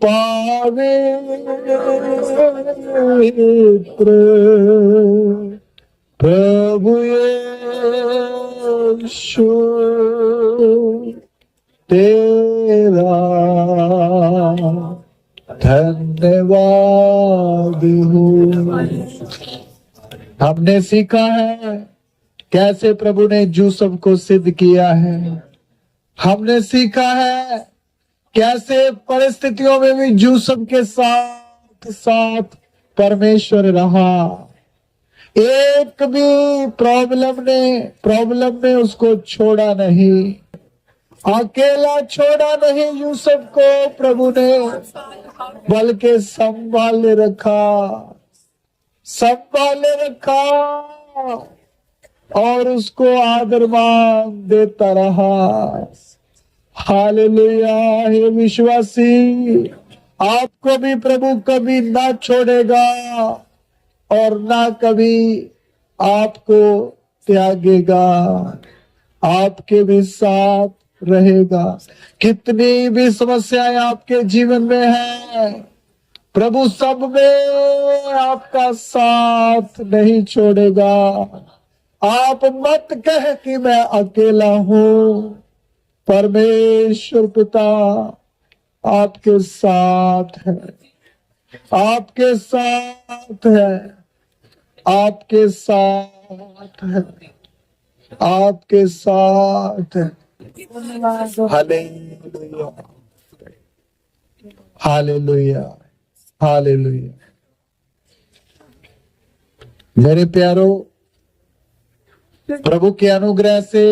Speaker 1: पवित्र प्रभु यीशु तेरा धन्यवाद हो। हमने सीखा है कैसे प्रभु ने यूसुफ को सिद्ध किया है। हमने सीखा है कैसे परिस्थितियों में भी यूसुफ के साथ साथ परमेश्वर रहा। एक भी प्रॉब्लम में उसको छोड़ा नहीं, अकेला छोड़ा नहीं यूसुफ को प्रभु ने, बल्कि संभाले रखा और उसको आदर मान देता रहा। हालेलुया। हे विश्वासी, आपको भी प्रभु कभी ना छोड़ेगा और ना कभी आपको त्यागेगा, आपके भी साथ रहेगा। कितनी भी समस्याएं आपके जीवन में है, प्रभु सब में आपका साथ नहीं छोड़ेगा। आप मत कह कि मैं अकेला हूं, परमेश्वर पिता आपके साथ है, आपके साथ है, आपके साथ है, आपके साथ है। Hallelujah, hallelujah, hallelujah. मेरे प्यारो, प्रभु के अनुग्रह से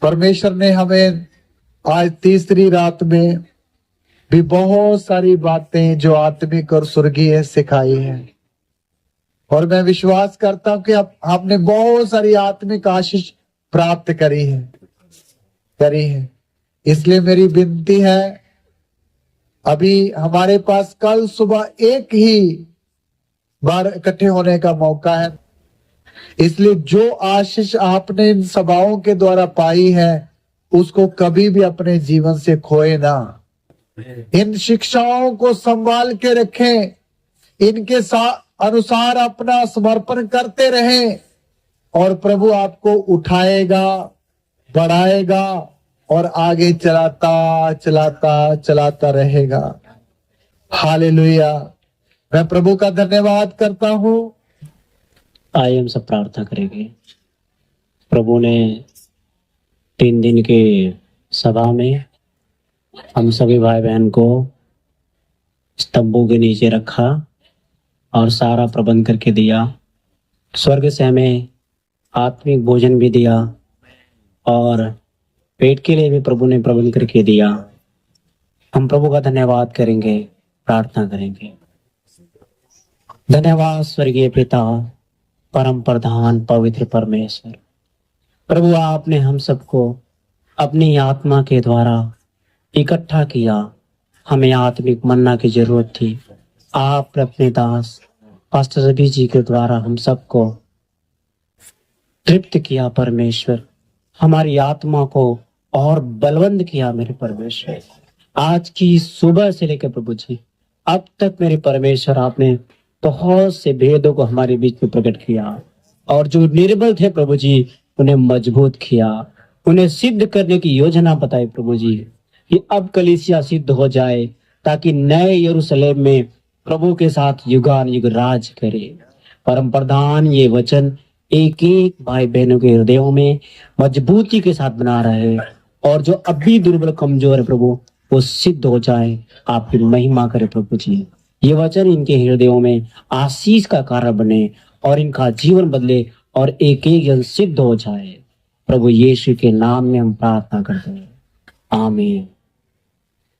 Speaker 1: परमेश्वर ने हमें आज तीसरी रात में भी बहुत सारी बातें जो आत्मिक और स्वर्गीय सिखाई है, और मैं विश्वास करता हूं कि आपने बहुत सारी आत्मिक आशीष प्राप्त करी है। इसलिए मेरी विनती है, अभी हमारे पास कल सुबह एक ही बार इकट्ठे होने का मौका है, इसलिए जो आशीष आपने इन सभाओं के द्वारा पाई है उसको कभी भी अपने जीवन से खोए ना। इन शिक्षाओं को संभाल के रखें, इनके अनुसार अपना समर्पण करते रहें, और प्रभु आपको उठाएगा, बढ़ाएगा और आगे चलाता रहेगा। हालेलुया। मैं प्रभु का धन्यवाद करता हूँ।
Speaker 3: आइए हम सब प्रार्थना करेंगे। प्रभु ने 3 दिन के सभा में हम सभी भाई बहन को स्तंभों के नीचे रखा और सारा प्रबंध करके दिया। स्वर्ग से हमें आत्मिक भोजन भी दिया और पेट के लिए भी प्रभु ने प्रबंध करके दिया। हम प्रभु का धन्यवाद करेंगे, प्रार्थना करेंगे। धन्यवाद स्वर्गीय पिता, परम प्रधान, पवित्र परमेश्वर। प्रभु आपने हम सबको अपनी आत्मा के द्वारा इकट्ठा किया। हमें आत्मिक मन्ना की जरूरत थी। आप अपने दास पास्टर रवि जी के द्वारा हम सबको तृप्त किया परमेश्वर। हमारी आत्मा को और बलवंत किया मेरे परमेश्वर। आज की सुबह से लेकर प्रभु जी अब तक मेरे परमेश्वर आपने बहुत से भेदों को हमारे बीच में प्रकट किया, और जो निर्बल थे प्रभु जी उन्हें मजबूत किया, उन्हें सिद्ध करने की योजना बताई प्रभु जी कि अब कलीसिया सिद्ध हो जाए, ताकि नए यरूशलेम में प्रभु के साथ युगान युग राज करे। परम प्रधान ये वचन एक एक भाई बहनों के हृदयों में मजबूती के साथ बना रहे, और जो अभी दुर्बल कमजोर है प्रभु वो सिद्ध हो जाए। आपकी महिमा करे प्रभु जी। ये वचन इनके हृदयों में आशीष का कारण बने और इनका जीवन बदले और एक एक जन सिद्ध हो जाए। प्रभु यीशु के नाम में हम प्रार्थना करते हैं, आमीन।